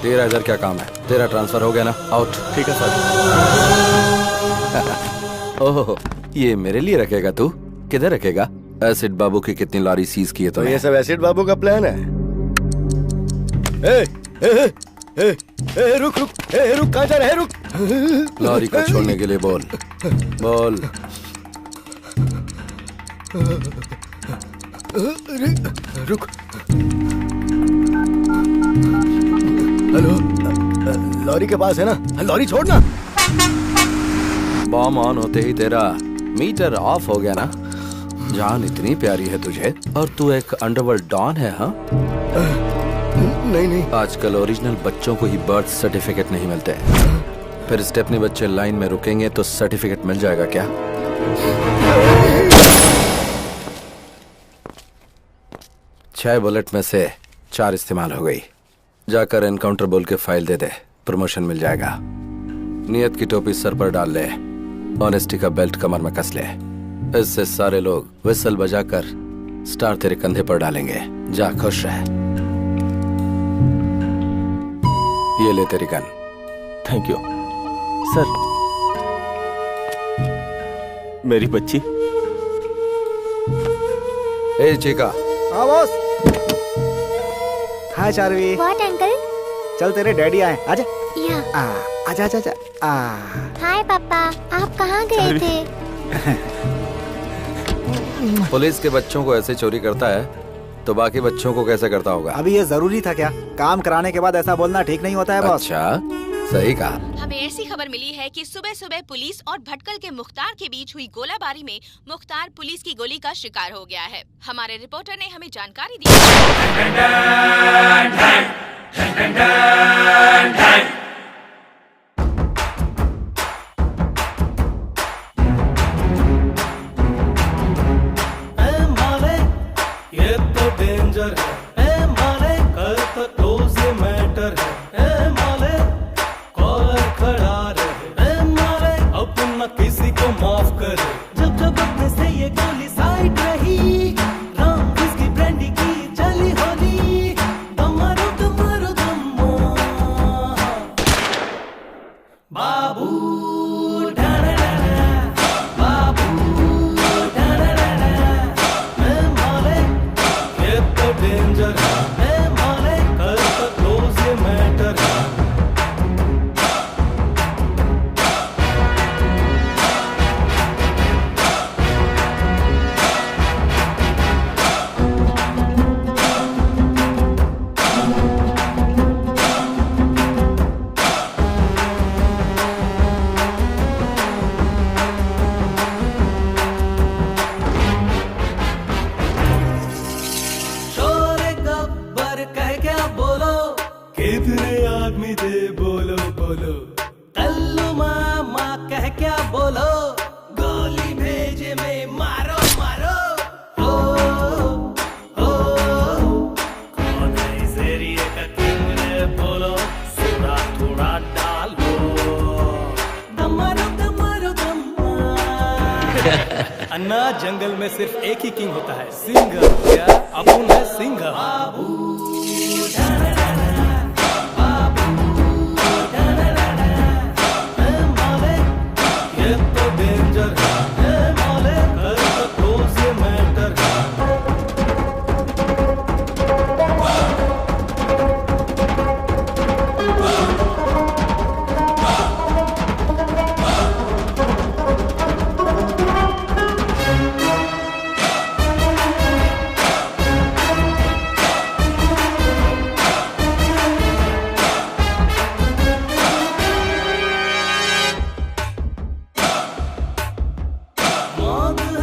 [SPEAKER 5] तेरा इधर क्या काम है? तेरा ट्रांसफर हो गया ना? आउट।
[SPEAKER 7] ठीक है सर।
[SPEAKER 5] ओहो, ये मेरे लिए रखेगा तू? किधर रखेगा? एसिड बाबू की कितनी लॉरी सीज की है
[SPEAKER 8] तो ये सब एसिड बाबू का प्लान है? रुक रुक, रुक, कहाँ जा रहा है? रुक।
[SPEAKER 5] लॉरी को छोड़ने के लिए बोल। बोल।
[SPEAKER 8] रुक। हेलो, लॉरी के पास है ना? लॉरी छोड़ना।
[SPEAKER 5] बॉम्ब ऑन होते ही तेरा मीटर ऑफ हो गया ना? जान इतनी प्यारी है तुझे और तू एक अंडरवर्ल्ड डॉन है? हाँ,
[SPEAKER 8] नहीं।
[SPEAKER 5] आजकल ओरिजिनल बच्चों को ही बर्थ सर्टिफिकेट नहीं मिलते। फिर स्टेपनी बच्चे लाइन में रुकेंगे तो सर्टिफिकेट मिल जाएगा क्या? छह बुलेट में से 4 इस्तेमाल हो गई। जाकर एनकाउंटर बोल के फाइल दे दे, प्रमोशन मिल जाएगा। नियत की टोपी सर पर डाल ले, ऑनेस्टी का बेल्ट कमर में कस ले। इससे सारे लोग विसल बजाकर स्टार तेरे कंधे पर डालेंगे। जा, खुश रह। ये ले तेरी गन।
[SPEAKER 7] Thank you sir. मेरी बच्ची।
[SPEAKER 5] ए चिका।
[SPEAKER 3] हाँ boss. Hi Charvi.
[SPEAKER 2] What uncle?
[SPEAKER 3] चल तेरे डैडी आए, आजा।
[SPEAKER 2] या।
[SPEAKER 3] आजा आजा आजा।
[SPEAKER 2] हाय पापा, आप कहाँ गए थे?
[SPEAKER 5] पुलिस के बच्चों को ऐसे चोरी करता है तो बाकी बच्चों को कैसे करता होगा?
[SPEAKER 3] अभी ये जरूरी था क्या? काम कराने के बाद ऐसा बोलना ठीक नहीं होता है बॉस।
[SPEAKER 5] अच्छा, सही कहा।
[SPEAKER 10] हमें ऐसी खबर मिली है कि सुबह सुबह पुलिस और भटकल के मुख्तार के बीच हुई गोलाबारी में मुख्तार पुलिस की गोली का शिकार हो गया है। हमारे रिपोर्टर ने हमें जानकारी दी।
[SPEAKER 11] ये तो डेंजर है, ए माले कर तो क्लोज ये मैटर है, ए माले कॉलर खड़ा रहे, ए माले अपन न किसी को माफ करे। जब जब अपने से ये गोली साइड रही, राम किसकी ब्रांडी की चली होली, दमारो दमारो दम्मा बाबू डेंजर है, माने कर तो क्लोज ये मैटर है। कितने आदमी थे बोलो बोलो, कल्लू मामा कह क्या बोलो, गोली भेजे में मारो मारो। ओ कौन है इस एरिया का किंग रे बोलो, थोड़ा थोड़ा डालो, दमारो दमारो दम्मा। अन्ना जंगल में सिर्फ एक ही किंग होता है, सिंह। क्या अपन है सिंह? बाबू डेंजर है, माले कर तो क्लोज ये मैटर है।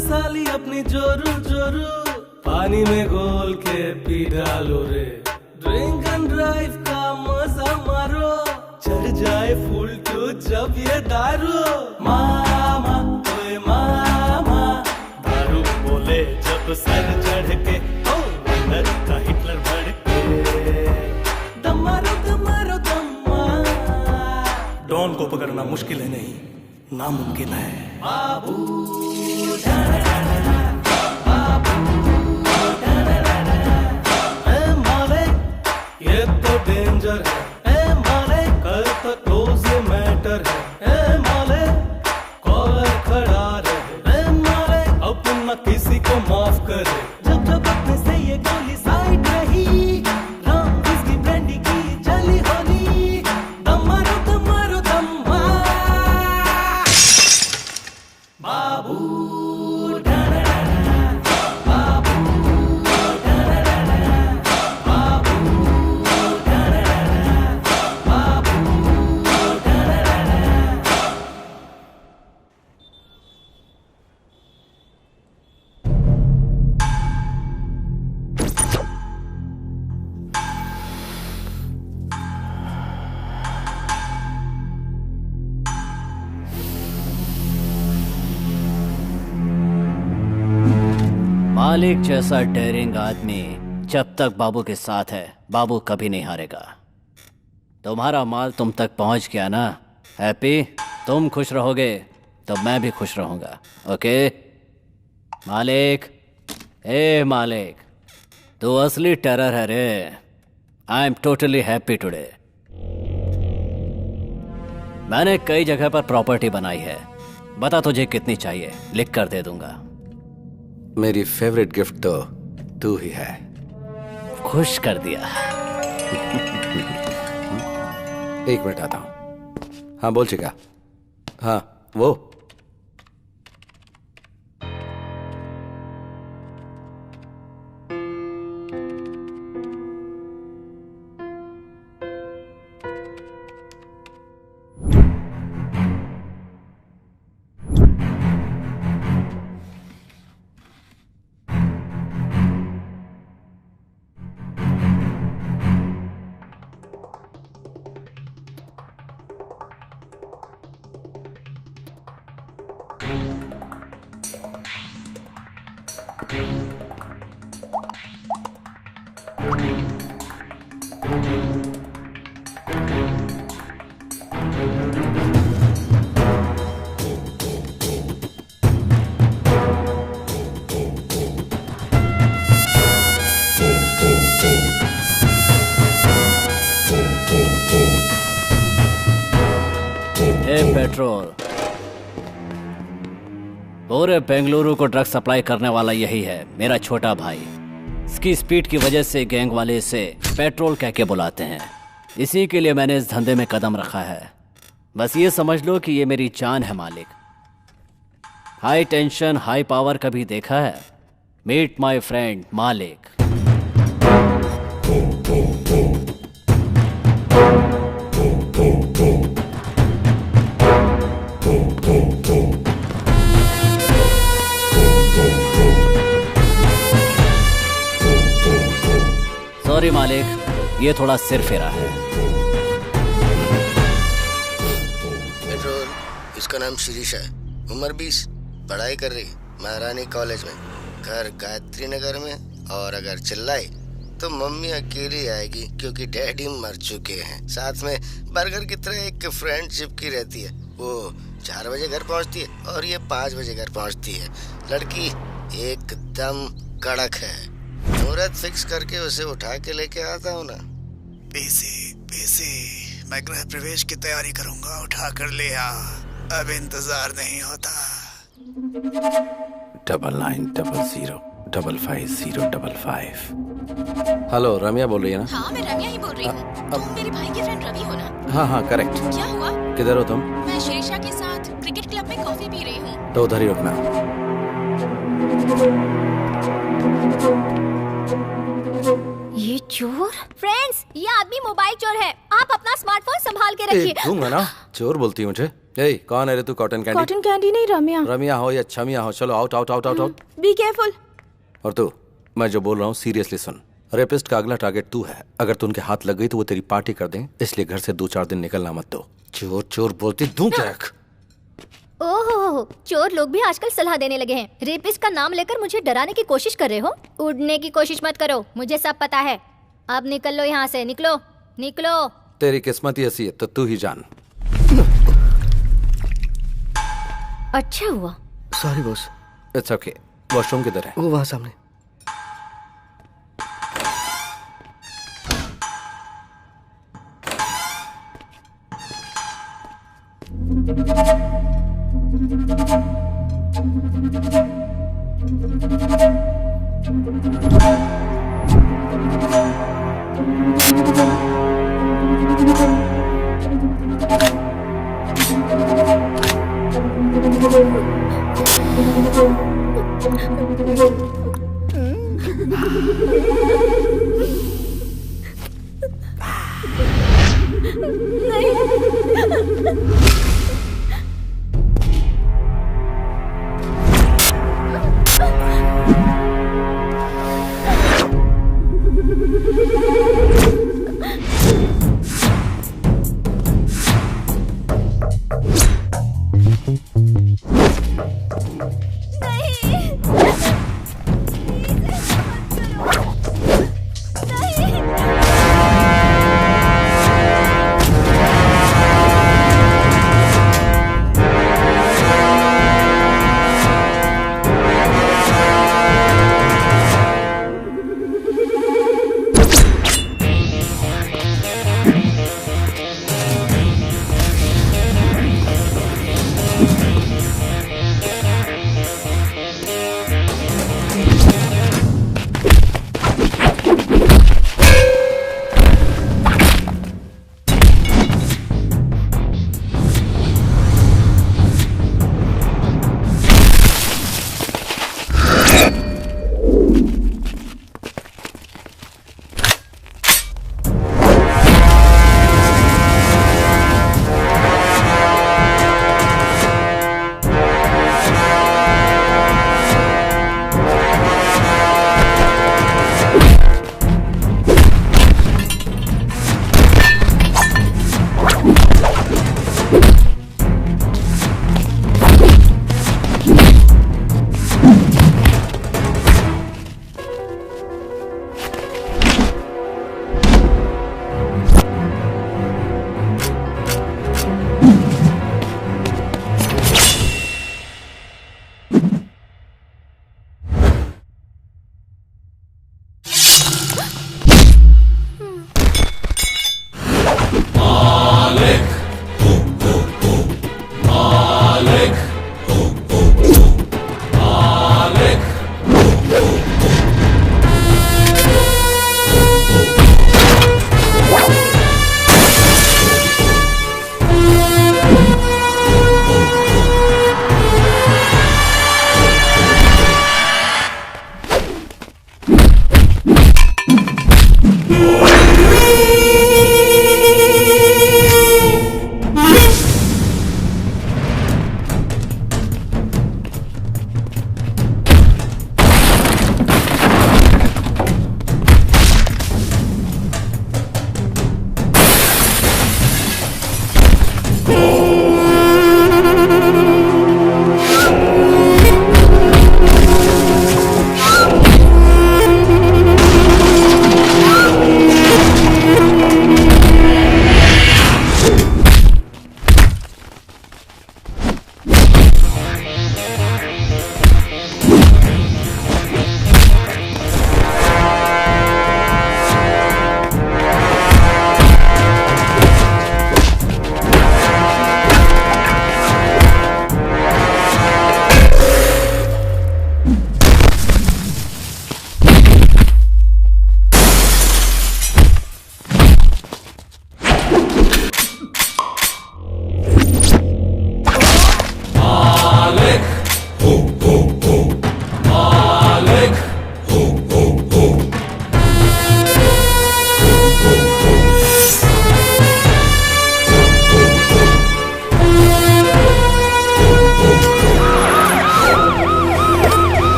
[SPEAKER 11] साली अपनी जोरू जोरू पानी में घोल के पी डालो रे, ड्रिंक एंड ड्राइव का मजा मारो, चढ़ जाए फुल टू जब ये दारू। मामा ओए मामा, दारू बोले जब सर चढ़ के, ओ अंदर का हिटलर भड़के, दमारो दमारो दम्मा। डॉन को पकड़ना मुश्किल है नहीं, नामुमकिन है। बाबू ये तो डेंजर है, ए माले कर तो क्लोज ये मैटर है, ए माले कॉलर खड़ा रहे, ए माले अपन न किसी को माफ करे। जब जब अपने से ये गोली साइड रही, राम किसकी ब्रांडी की चली होली, दमारो दमारो दम्मा बाबू।
[SPEAKER 4] मालिक जैसा डेयरिंग आदमी जब तक बाबू के साथ है, बाबू कभी नहीं हारेगा। तुम्हारा माल तुम तक पहुंच गया ना हैप्पी? तुम खुश रहोगे तो मैं भी खुश रहूंगा। ओके मालिक? ए मालिक, तू असली टेरर है रे। I am totally happy today. मैंने कई जगह पर प्रॉपर्टी बनाई है, बता तुझे कितनी चाहिए, लिख कर दे दूंगा।
[SPEAKER 5] मेरी फेवरेट गिफ्ट तो तू ही है।
[SPEAKER 4] खुश कर दिया।
[SPEAKER 5] एक मिनट आता हूं। हाँ बोल चिका। हाँ वो
[SPEAKER 4] पेट्रोल, पूरे बेंगलुरु को ड्रग सप्लाई करने वाला यही है, मेरा छोटा भाई। इसकी स्पीड की वजह से गैंग वाले इसे पेट्रोल कह के बुलाते हैं। इसी के लिए मैंने इस धंधे में कदम रखा है। बस ये समझ लो कि ये मेरी जान है मालिक। हाई टेंशन हाई पावर कभी देखा है? मीट माय फ्रेंड मालिक। सॉरी मालिक, ये थोड़ा सिर फेरा है।
[SPEAKER 8] पेट्रोल, इसका नाम शिरीष है, उम्र 20, पढ़ाई कर रही महारानी कॉलेज में, घर गायत्री नगर में। और अगर चिल्लाई तो मम्मी अकेली आएगी क्योंकि डैडी मर चुके हैं। साथ में बर्गर की तरह एक फ्रेंड चिपकी रहती है। वो 4 बजे घर पहुंचती है और ये 5 बजे घर पहुंचती है। लड़की एकदम कड़क है। मुहूर्त फिक्स करके उसे उठा के लेके आता हूँ ना।
[SPEAKER 3] पीसी, मैं गृह प्रवेश की तैयारी करूंगा, उठा कर ले आ, अब इंतजार नहीं होता।
[SPEAKER 5] 9900550555। हेलो, रम्या बोल रही है ना?
[SPEAKER 10] हाँ, मैं रम्या ही बोल रही हूँ। तुम मेरे भाई के फ्रेंड रवि हो ना?
[SPEAKER 5] हाँ करेक्ट।
[SPEAKER 10] क्या हुआ?
[SPEAKER 5] किधर हो तुम?
[SPEAKER 10] मैं शिरीषा के साथ क्रिकेट क्लब में कॉफी पी रही हूँ।
[SPEAKER 5] तो उधर ही रुकना।
[SPEAKER 2] ये चोर? फ्रेंड्स, ये आदमी मोबाइल चोर है। आप अपना स्मार्टफोन संभाल के रखिए।
[SPEAKER 5] दूंगा ना। चोर बोलती है मुझे। ए, कौन है रे तू? Cotton candy?
[SPEAKER 9] कॉटन कैंडी नहीं, रम्या।
[SPEAKER 5] रम्या हो या छमिया हो, चलो out out out out out.
[SPEAKER 9] Be careful.
[SPEAKER 5] और तू, मैं जो बोल रहा हूँ सीरियसली सुन। रेपिस्ट का अगला टारगेट तू है। अगर तू उनके हाथ लग गई तो वो तेरी पार्टी कर दें, इसलिए घर से 2-4 दिन निकलना मत दो। चोर चोर बोलती दूं क्या?
[SPEAKER 2] ओहो, चोर लोग भी आजकल सलाह देने लगे हैं। रेपिस्ट का नाम लेकर मुझे डराने की कोशिश कर रहे हो? उड़ने की कोशिश मत करो, मुझे सब पता है। अब निकल लो यहाँ से, निकलो निकलो।
[SPEAKER 5] तेरी किस्मत ही ऐसी है तो तू ही जान।
[SPEAKER 2] अच्छा हुआ।
[SPEAKER 8] Sorry boss.
[SPEAKER 5] It's okay. Washroom किधर है?
[SPEAKER 8] वो वहाँ सामने।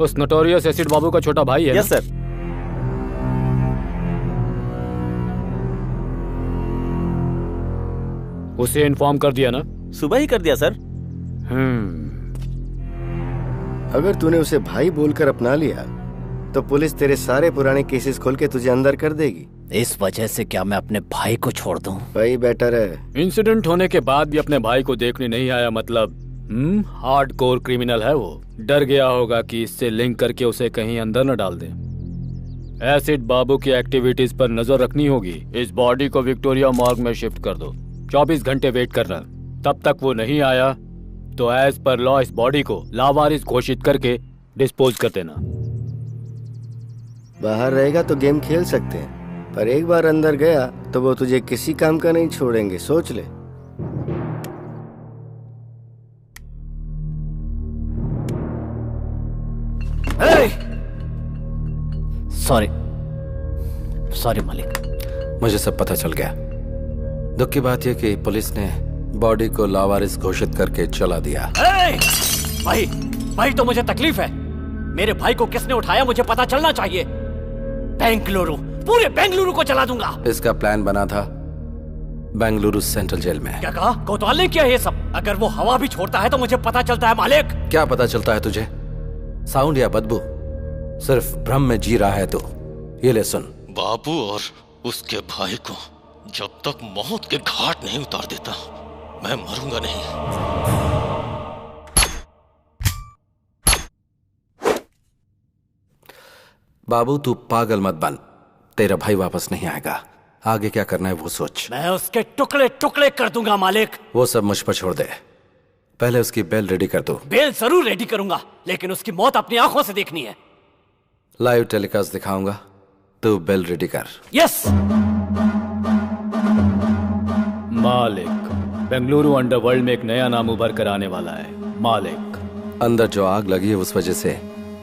[SPEAKER 1] उस नोटोरियस एसिड बाबू का छोटा भाई है?
[SPEAKER 7] Yes sir.
[SPEAKER 1] उसे इन्फॉर्म कर दिया ना?
[SPEAKER 7] सुबह ही कर दिया सर।
[SPEAKER 8] अगर तूने उसे भाई बोलकर अपना लिया तो पुलिस तेरे सारे पुराने केसेस खोल के तुझे अंदर कर देगी।
[SPEAKER 4] इस वजह से क्या मैं अपने भाई को छोड़ दूं?
[SPEAKER 8] भाई बेटर है।
[SPEAKER 1] इंसिडेंट होने के बाद भी अपने भाई को देखने नहीं आया, मतलब हार्डकोर क्रिमिनल है वो। डर गया होगा कि इससे लिंक करके उसे कहीं अंदर न डाल दे। एसिड बाबू की एक्टिविटीज पर नजर रखनी होगी। इस बॉडी को विक्टोरिया मॉर्ग में शिफ्ट कर दो। 24 घंटे वेट करना। तब तक वो नहीं आया तो एज पर लॉ इस बॉडी को लावारिस घोषित करके डिस्पोज कर देना।
[SPEAKER 8] बाहर रहेगा तो गेम खेल सकते हैं, पर एक बार अंदर गया तो वो तुझे किसी काम का नहीं छोड़ेंगे, सोच ले।
[SPEAKER 4] सॉरी मालिक।
[SPEAKER 5] मुझे सब पता चल गया। दुख की बात यह कि पुलिस ने बॉडी को लावारिस घोषित करके चला दिया।
[SPEAKER 4] भाई तो मुझे तकलीफ है। मेरे भाई को किसने उठाया मुझे पता चलना चाहिए। बेंगलुरु, पूरे बेंगलुरु को जला दूंगा।
[SPEAKER 5] इसका प्लान बना था बेंगलुरु सेंट्रल जेल में।
[SPEAKER 4] क्या कहा? कोतवाल ने किया ये सब? अगर वो हवा भी छोड़ता है तो मुझे पता चलता है मालिक।
[SPEAKER 5] क्या पता चलता है तुझे? साउंड या बदबू? सिर्फ भ्रम में जी रहा है तू। ये ले सुन।
[SPEAKER 7] बाबू और उसके भाई को जब तक मौत के घाट नहीं उतार देता मैं मरूंगा नहीं।
[SPEAKER 5] बाबू तू पागल मत बन। तेरा भाई वापस नहीं आएगा। आगे क्या करना है वो सोच।
[SPEAKER 4] मैं उसके टुकड़े टुकड़े कर दूंगा मालिक।
[SPEAKER 5] वो सब मुझ पर छोड़ दे। पहले उसकी बेल रेडी कर दो।
[SPEAKER 4] बेल जरूर रेडी करूंगा, लेकिन उसकी मौत अपनी आंखों से देखनी है।
[SPEAKER 5] लाइव टेलीकास्ट दिखाऊंगा, तू बेल रेडी कर।
[SPEAKER 4] यस
[SPEAKER 1] मालिक, बेंगलुरु अंडरवर्ल्ड में एक नया नाम उभर कर आने वाला है। मालिक,
[SPEAKER 5] अंदर जो आग लगी है उस वजह से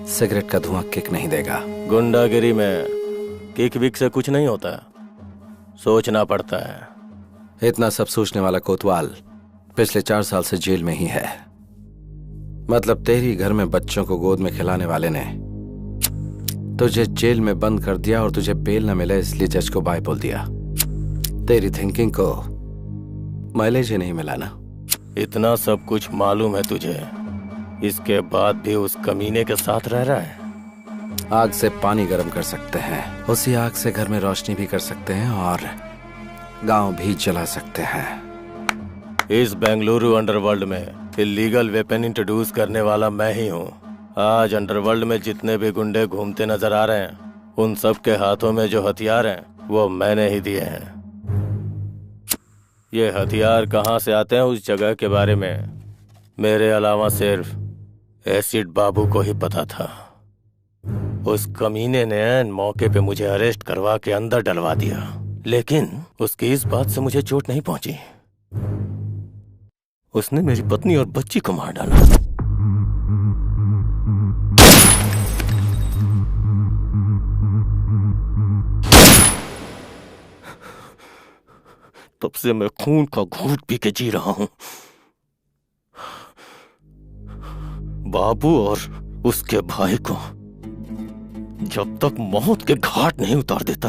[SPEAKER 5] सिगरेट का धुआं किक नहीं देगा।
[SPEAKER 7] गुंडागिरी में किक विक से कुछ नहीं होता, सोचना पड़ता है।
[SPEAKER 5] इतना सब सोचने वाला कोतवाल पिछले 4 साल से जेल में ही है। मतलब तेरी घर में बच्चों को गोद में खिलाने वाले ने तुझे जेल में बंद कर दिया और तुझे बेल न मिले इसलिए जज को बाय बोल दिया। तेरी थिंकिंग को माइलेज ही नहीं मिला ना।
[SPEAKER 7] इतना सब कुछ मालूम है तुझे, इसके बाद भी उस कमीने के साथ रह रहा है।
[SPEAKER 5] आग से पानी गर्म कर सकते हैं, उसी आग से घर में रोशनी भी कर सकते हैं और गांव भी जला सकते हैं।
[SPEAKER 7] इस बेंगलुरु अंडरवर्ल्ड में इलीगल वेपन इंट्रोड्यूस करने वाला मैं ही हूँ। आज अंडरवर्ल्ड में जितने भी गुंडे घूमते नजर आ रहे हैं, उन सब के हाथों में जो हथियार हैं वो मैंने ही दिए हैं। ये हथियार कहाँ से आते हैं उस जगह के बारे में मेरे अलावा सिर्फ एसिड बाबू को ही पता था। उस कमीने ने ऐन मौके पे मुझे अरेस्ट करवा के अंदर डलवा दिया, लेकिन उसकी इस बात से मुझे चोट नहीं पहुंची। उसने मेरी पत्नी और बच्ची को मार डाला। तब से मैं खून का घूंट पी के जी रहा हूं। बाबू और उसके भाई को जब तक मौत के घाट नहीं उतार देता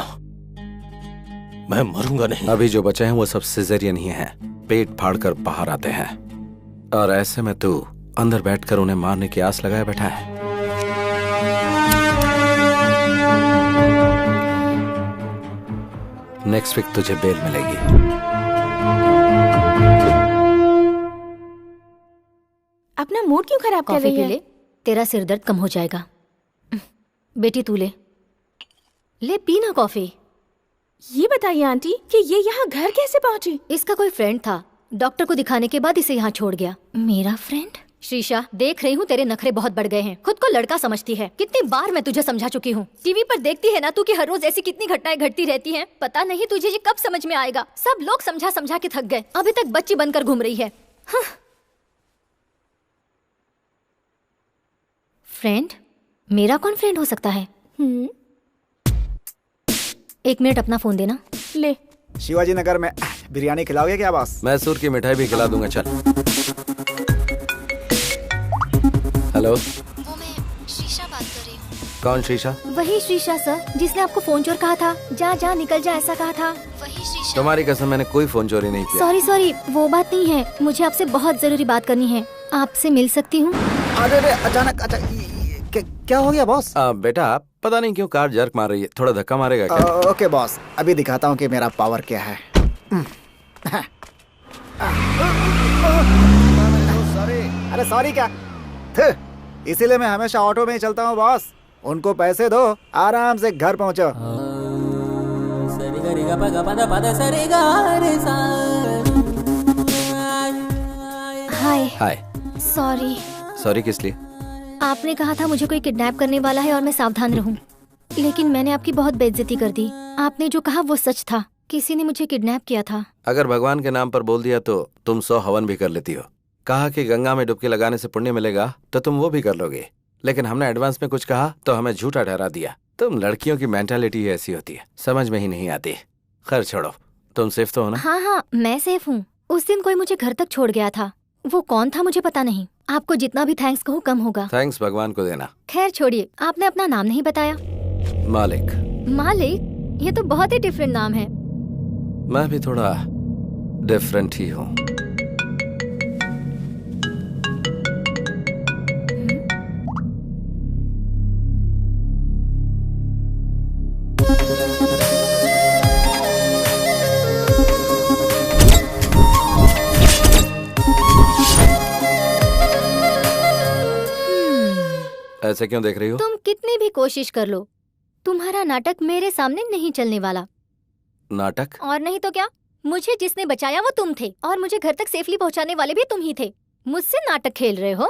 [SPEAKER 7] मैं मरूंगा नहीं।
[SPEAKER 5] अभी जो बचे हैं वो सब सिजेरियन ही हैं, पेट फाड़कर बाहर आते हैं। और ऐसे में तू अंदर बैठकर उन्हें मारने की आस लगाए बैठा है। नेक्स्ट वीक तुझे बेल मिलेगी।
[SPEAKER 9] अपना मूड क्यों खराब कर रही है?
[SPEAKER 2] तेरा सिर दर्द कम हो जाएगा। बेटी तू ले पी ना कॉफी।
[SPEAKER 9] ये बताइए आंटी कि ये यहाँ घर कैसे पहुँची?
[SPEAKER 2] इसका कोई फ्रेंड था, डॉक्टर को दिखाने के बाद इसे यहाँ छोड़ गया। मेरा फ्रेंड? शीशा, देख रही हूँ तेरे नखरे बहुत बढ़ गए हैं। खुद को लड़का समझती है। कितनी बार मैं तुझे समझा चुकी हूँ। टीवी पर देखती है ना तू कि हर रोज ऐसी कितनी घटनाएं घटती रहती हैं। पता नहीं तुझे ये कब समझ में आएगा। सब लोग समझा समझा के थक गए, अभी तक बच्ची बनकर घूम रही है। हाँ। फ्रेंड? मेरा कौन फ्रेंड हो सकता है? 1 मिनट अपना फोन देना।
[SPEAKER 9] ले।
[SPEAKER 3] शिवाजी नगर में बिरयानी खिलाओगे क्या बॉस?
[SPEAKER 5] मैसूर की मिठाई भी खिला दूंगा। चल। हेलो,
[SPEAKER 2] वो मैं शीशा बात
[SPEAKER 5] कौन शीशा?
[SPEAKER 2] वही शीशा सर, जिसने आपको फोन चोर कहा था। जा जा निकल जा ऐसा कहा था। वही शीशा।
[SPEAKER 5] तुम्हारी कसम, मैंने कोई फोन चोरी नहीं किया।
[SPEAKER 2] सॉरी सॉरी, वो बात नहीं है। मुझे आपसे बहुत जरूरी बात करनी है। आपसे मिल सकती हूँ?
[SPEAKER 3] अरे अचानक क्या हो गया बॉस?
[SPEAKER 5] बेटा पता नहीं क्यों कार जर्क मार रही है, थोड़ा धक्का मारेगा क्या?
[SPEAKER 3] ओके बॉस, अभी दिखाता हूँ कि मेरा पावर क्या है। अरे सॉरी क्या, इसीलिए मैं हमेशा ऑटो में ही चलता हूँ बॉस। उनको पैसे दो, आराम से घर पहुँचो।
[SPEAKER 2] हाय।
[SPEAKER 5] हाय।
[SPEAKER 2] सॉरी।
[SPEAKER 5] सॉरी किस लिए?
[SPEAKER 2] आपने कहा था मुझे कोई किडनैप करने वाला है और मैं सावधान रहूं, लेकिन मैंने आपकी बहुत बेइज्जती कर दी। आपने जो कहा वो सच था, किसी ने मुझे किडनैप किया था।
[SPEAKER 5] अगर भगवान के नाम पर बोल दिया तो तुम 100 हवन भी कर लेती हो। कहा कि गंगा में डुबकी लगाने से पुण्य मिलेगा तो तुम वो भी कर लोगे, लेकिन हमने एडवांस में कुछ कहा तो हमें झूठा ठहरा दिया। तुम लड़कियों की मेंटालिटी ऐसी होती है, समझ में ही नहीं आती। खैर छोड़ो, तुम सेफ तो हो ना?
[SPEAKER 2] हाँ हाँ मैं सेफ हूँ। उस दिन कोई मुझे घर तक छोड़ गया था, वो कौन था मुझे पता नहीं। आपको जितना भी थैंक्स कहूँ कम होगा।
[SPEAKER 5] थैंक्स भगवान को देना।
[SPEAKER 2] खैर छोड़िए, आपने अपना नाम नहीं बताया।
[SPEAKER 5] मालिक।
[SPEAKER 2] मालिक? ये तो बहुत ही डिफरेंट नाम है।
[SPEAKER 5] मैं भी थोड़ा डिफरेंट ही हूँ। ऐसे क्यों देख रही हो?
[SPEAKER 2] तुम कितनी भी कोशिश कर लो, तुम्हारा नाटक मेरे सामने नहीं चलने वाला।
[SPEAKER 5] नाटक?
[SPEAKER 2] और नहीं तो क्या, मुझे जिसने बचाया वो तुम थे और मुझे घर तक सेफली पहुंचाने वाले भी तुम ही थे। मुझसे नाटक खेल रहे हो?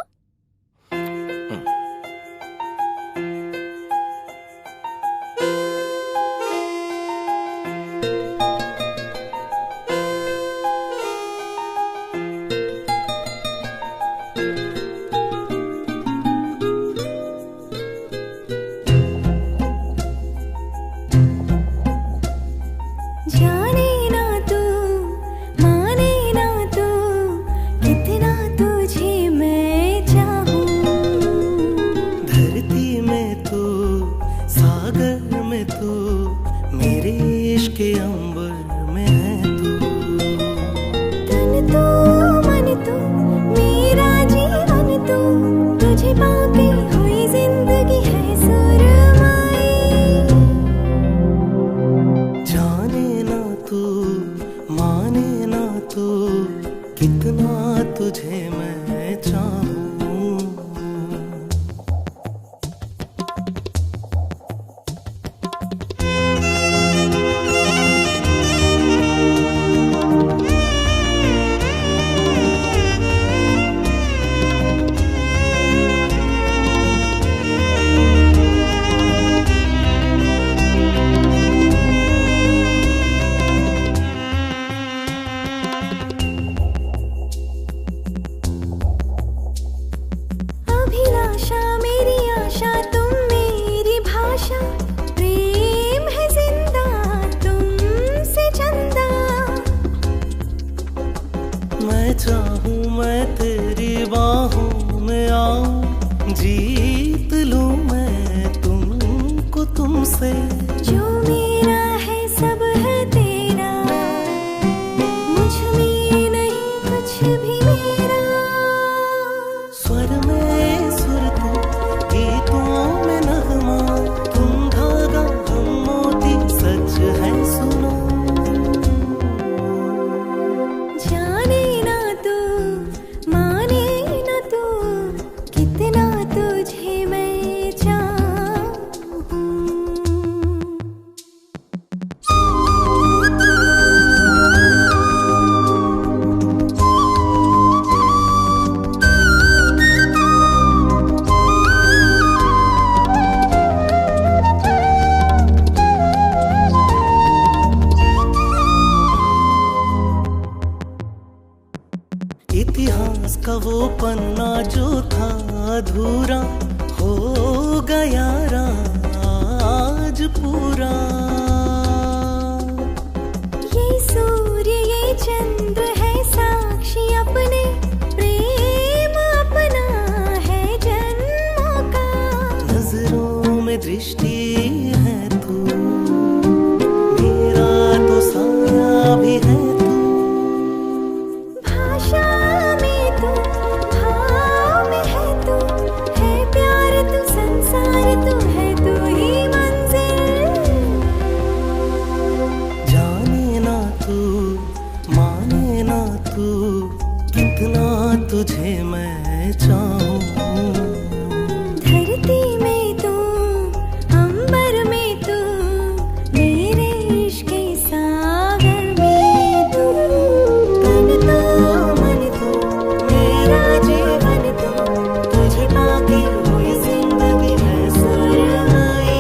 [SPEAKER 11] सृष्टि है तू, मेरा तो साया भी है तू।
[SPEAKER 12] भाषा में तू, भाव में है तू, है प्यार तू, संसार तू, है तू ही मंजिल।
[SPEAKER 11] जाने ना तू, माने ना तू, कितना तुझे मैं चाहूं।
[SPEAKER 12] धरती में तू, अंबर में तू, मेरे इश्क के सागर में तू। तन तो मन तू, मेरा जीवन तू, तुझे पाके हुई जिंदगी है सुरमई।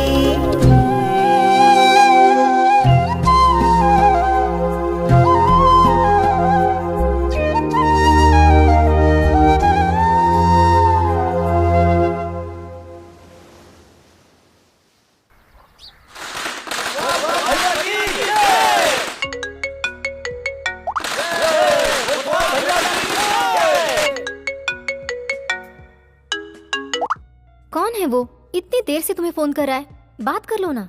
[SPEAKER 2] कौन है वो? इतनी देर से तुम्हें फोन कर रहा है, बात कर लो ना।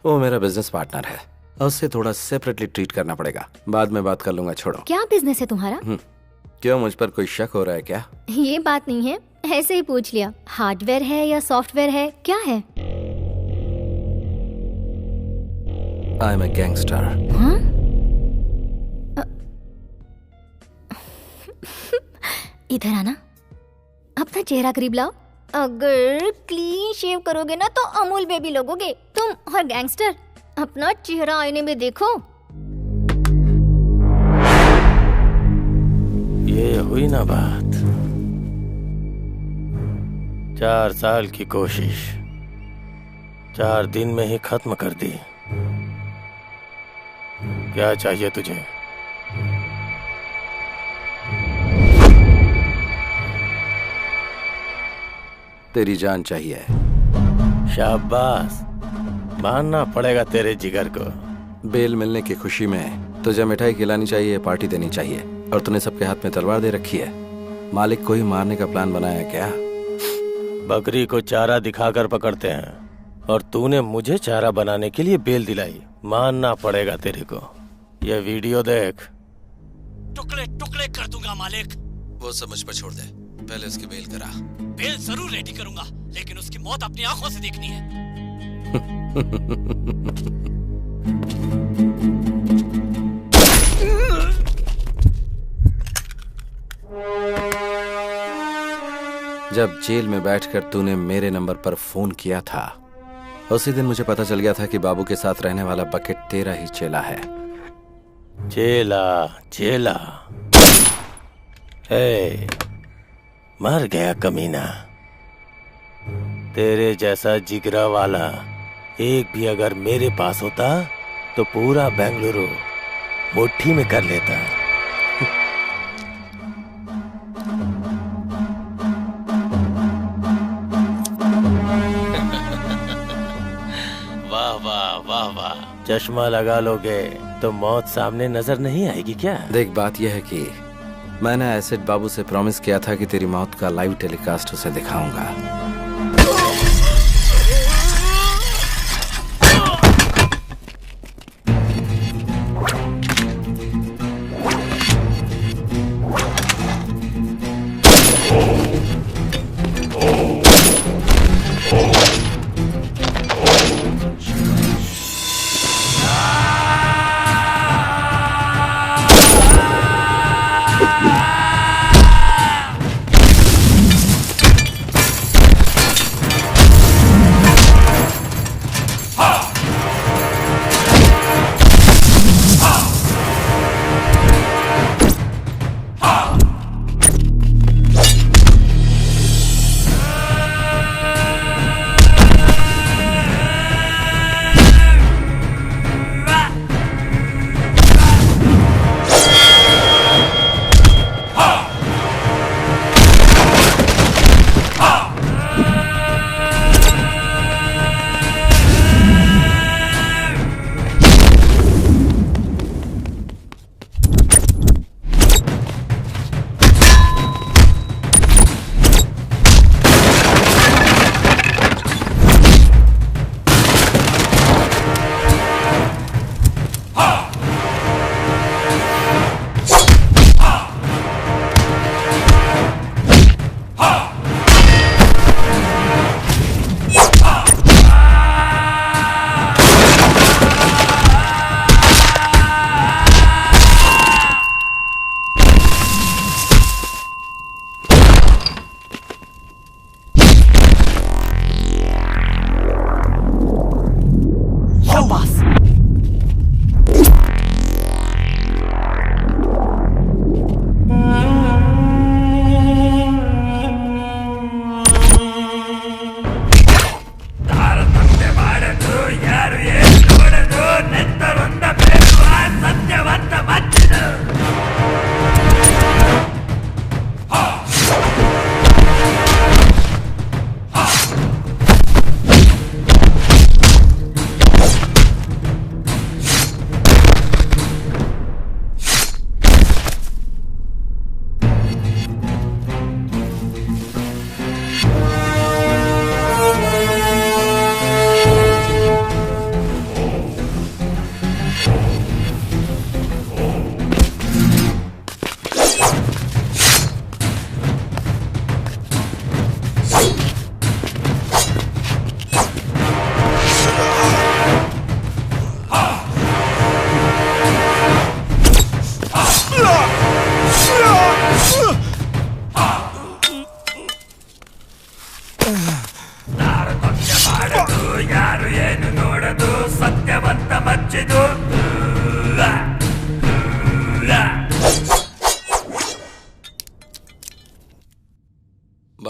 [SPEAKER 5] वो मेरा बिजनेस पार्टनर है और उससे थोड़ा सेपरेटली ट्रीट करना पड़ेगा। बाद में बात कर लूंगा, छोड़ो।
[SPEAKER 2] क्या बिजनेस है तुम्हारा?
[SPEAKER 5] क्यों, मुझ पर कोई शक हो रहा है क्या?
[SPEAKER 2] ये बात नहीं है, ऐसे ही पूछ लिया। हार्डवेयर है या सॉफ्टवेयर है, क्या है?
[SPEAKER 5] I am a gangster.
[SPEAKER 2] हाँ? इधर आना, अपना चेहरा करीब लाओ। अगर क्लीन शेव करोगे ना तो अमूल बेबी लगोगे तुम। और गैंगस्टर, अपना चेहरा आईने में देखो।
[SPEAKER 7] ये हुई ना बात। 4 साल की कोशिश 4 दिन में ही खत्म कर दी। क्या चाहिए तुझे?
[SPEAKER 5] तेरी जान चाहिए।
[SPEAKER 7] शाबाश, मानना पड़ेगा तेरे जिगर को।
[SPEAKER 5] बेल मिलने की खुशी में तुझे मिठाई खिलानी चाहिए, पार्टी देनी चाहिए, और तूने सबके हाथ में तलवार दे रखी है। मालिक को ही मारने का प्लान बनाया क्या?
[SPEAKER 7] बकरी को चारा दिखाकर पकड़ते हैं और तूने मुझे चारा बनाने के लिए बेल दिलाई। मानना पड़ेगा तेरे को। ये वीडियो देख।
[SPEAKER 4] टुकड़े टुकड़े कर दूंगा मालिक।
[SPEAKER 5] वो सब मुझ पर छोड़ दे, पहले उसकी बेल करा।
[SPEAKER 4] बेल जरूर रेडी करूंगा, लेकिन उसकी मौत अपनी आंखों से देखनी है।
[SPEAKER 5] जब जेल में बैठकर तूने मेरे नंबर पर फोन किया था, उसी दिन मुझे पता चल गया था कि बाबू के साथ रहने वाला बकेट तेरा ही चेला है।
[SPEAKER 7] चेला चेला, हे, मर गया कमीना। तेरे जैसा जिगरा वाला एक भी अगर मेरे पास होता तो पूरा बेंगलुरु मुट्ठी में कर लेता। वाह वाह वाह वाह, चश्मा लगा लोगे तो मौत सामने नजर नहीं आएगी क्या?
[SPEAKER 5] देख, बात यह है कि मैंने एसिड बाबू से प्रॉमिस किया था कि तेरी मौत का लाइव टेलीकास्ट उसे दिखाऊंगा।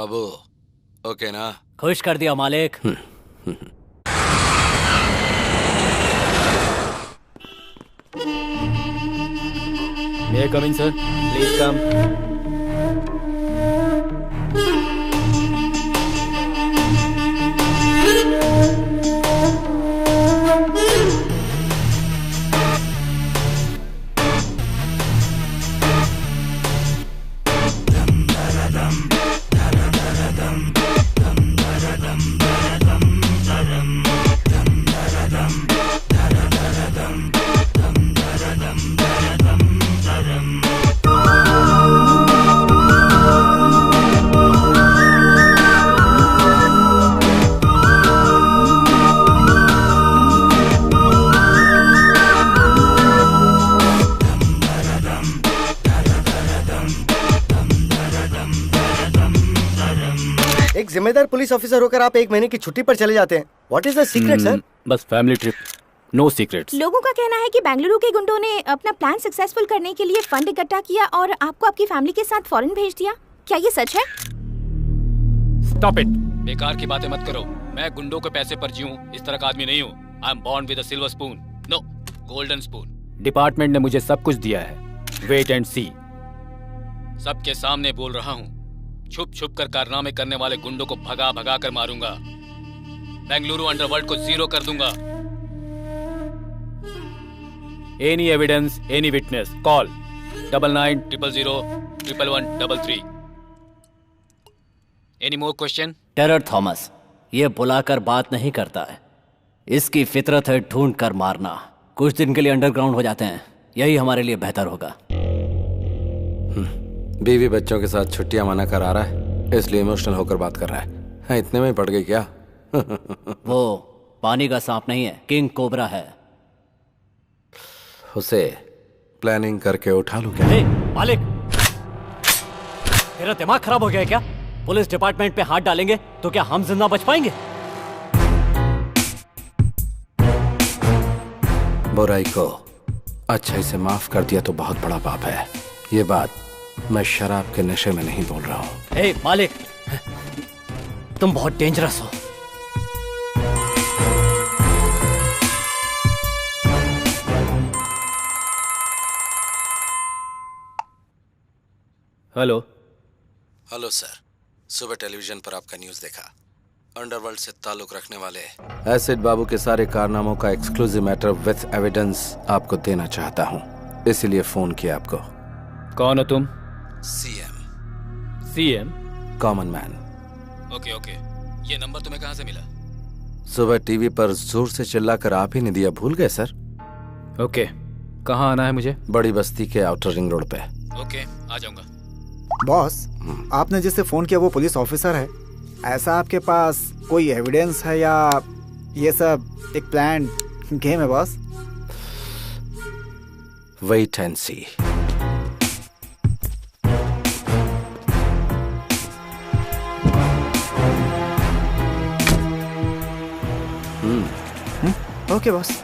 [SPEAKER 5] बाबू ओके ना?
[SPEAKER 4] खुश कर दिया मालिक।
[SPEAKER 1] May I come in, sir?
[SPEAKER 6] Please come.
[SPEAKER 8] एक जिम्मेदार पुलिस ऑफिसर होकर आप 1 महीने की छुट्टी पर चले जाते हैं। What is the secret sir?
[SPEAKER 1] बस फैमिली ट्रिप, नो सीक्रेट्स।
[SPEAKER 9] लोगों का कहना है कि बेंगलुरु के गुंडों ने अपना प्लान सक्सेसफुल करने के लिए फंड इकट्ठा किया और आपको आपकी फैमिली के साथ फॉरेन भेज दिया। क्या ये सच है?
[SPEAKER 1] स्टॉप इट, बेकार की बातें मत करो। मैं गुंडों के पैसे पर जीऊं इस तरह का आदमी नहीं हूँ। I am born with a silver spoon, no golden spoon. Department ने मुझे सब कुछ दिया है, वेट एंड सी। सबके सामने बोल रहा हूँ, छुप छुप कर कारनामे करने वाले गुंडों को भगा भगा कर मारूंगा। बेंगलुरु अंडरवर्ल्ड को जीरो कर दूंगा। Any evidence, any witness, call 9900011133। Any more question?
[SPEAKER 4] Terror Thomas ये बुलाकर बात नहीं करता है, इसकी फितरत है ढूंढ कर मारना। कुछ दिन के लिए अंडरग्राउंड हो जाते हैं, यही हमारे लिए बेहतर होगा।
[SPEAKER 5] बीवी बच्चों के साथ छुट्टियां मना करा रहा है, इसलिए इमोशनल होकर बात कर रहा है। इतने में ही पड़ गई क्या?
[SPEAKER 4] वो पानी का सांप नहीं है, किंग कोबरा है।
[SPEAKER 5] उसे प्लानिंग करके उठा लूं क्या?
[SPEAKER 4] मालिक, तेरा दिमाग खराब हो गया है क्या? पुलिस डिपार्टमेंट पे हाथ डालेंगे तो क्या हम जिंदा बच पाएंगे?
[SPEAKER 5] बुराई को अच्छाई से माफ कर दिया तो बहुत बड़ा पाप है। ये बात मैं शराब के नशे में नहीं बोल रहा हूँ।
[SPEAKER 4] ए मालिक, तुम बहुत डेंजरस हो।
[SPEAKER 1] हेलो।
[SPEAKER 5] हेलो सर, सुबह टेलीविजन पर आपका न्यूज़ देखा। अंडरवर्ल्ड से ताल्लुक रखने वाले एसिड बाबू के सारे कारनामों का एक्सक्लूसिव मैटर विथ एविडेंस आपको देना चाहता हूँ, इसीलिए फोन किया आपको।
[SPEAKER 1] कौन हो तुम?
[SPEAKER 5] CM.
[SPEAKER 1] CM?
[SPEAKER 5] Common man.
[SPEAKER 1] Okay okay, ये नंबर तुम्हें कहाँ से मिला?
[SPEAKER 5] सुबह टीवी पर जोर से चिल्लाकर आप ही ने दिया, भूल गए सर?
[SPEAKER 1] ओके, कहाँ आना है मुझे?
[SPEAKER 5] बड़ी बस्ती के आउटर रिंग रोड पे।
[SPEAKER 1] ओके, आ जाऊंगा।
[SPEAKER 3] बॉस, आपने जिससे फोन किया वो पुलिस ऑफिसर है। ऐसा आपके पास कोई एविडेंस है या ये सब एक प्लान गेम है boss?
[SPEAKER 5] Wait and see.
[SPEAKER 3] Okay boss.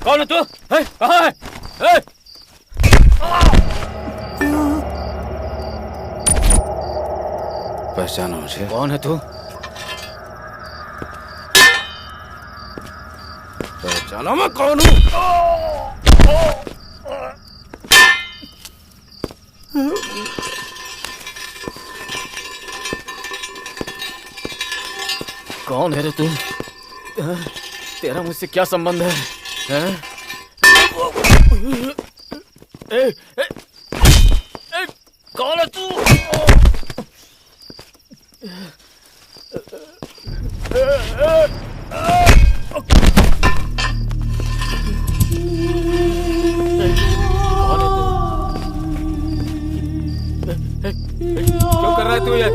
[SPEAKER 1] कौन है तू? कहाँ है?
[SPEAKER 5] पहचानो मुझे?
[SPEAKER 1] कौन है तू?
[SPEAKER 5] पहचाना मैं कौन हूँ?
[SPEAKER 1] कौन है रे तू? तेरा मुझसे क्या संबंध है? हैं? ए, ए, ए, कौन है तू?
[SPEAKER 7] क्यों कर रहा है तू ये?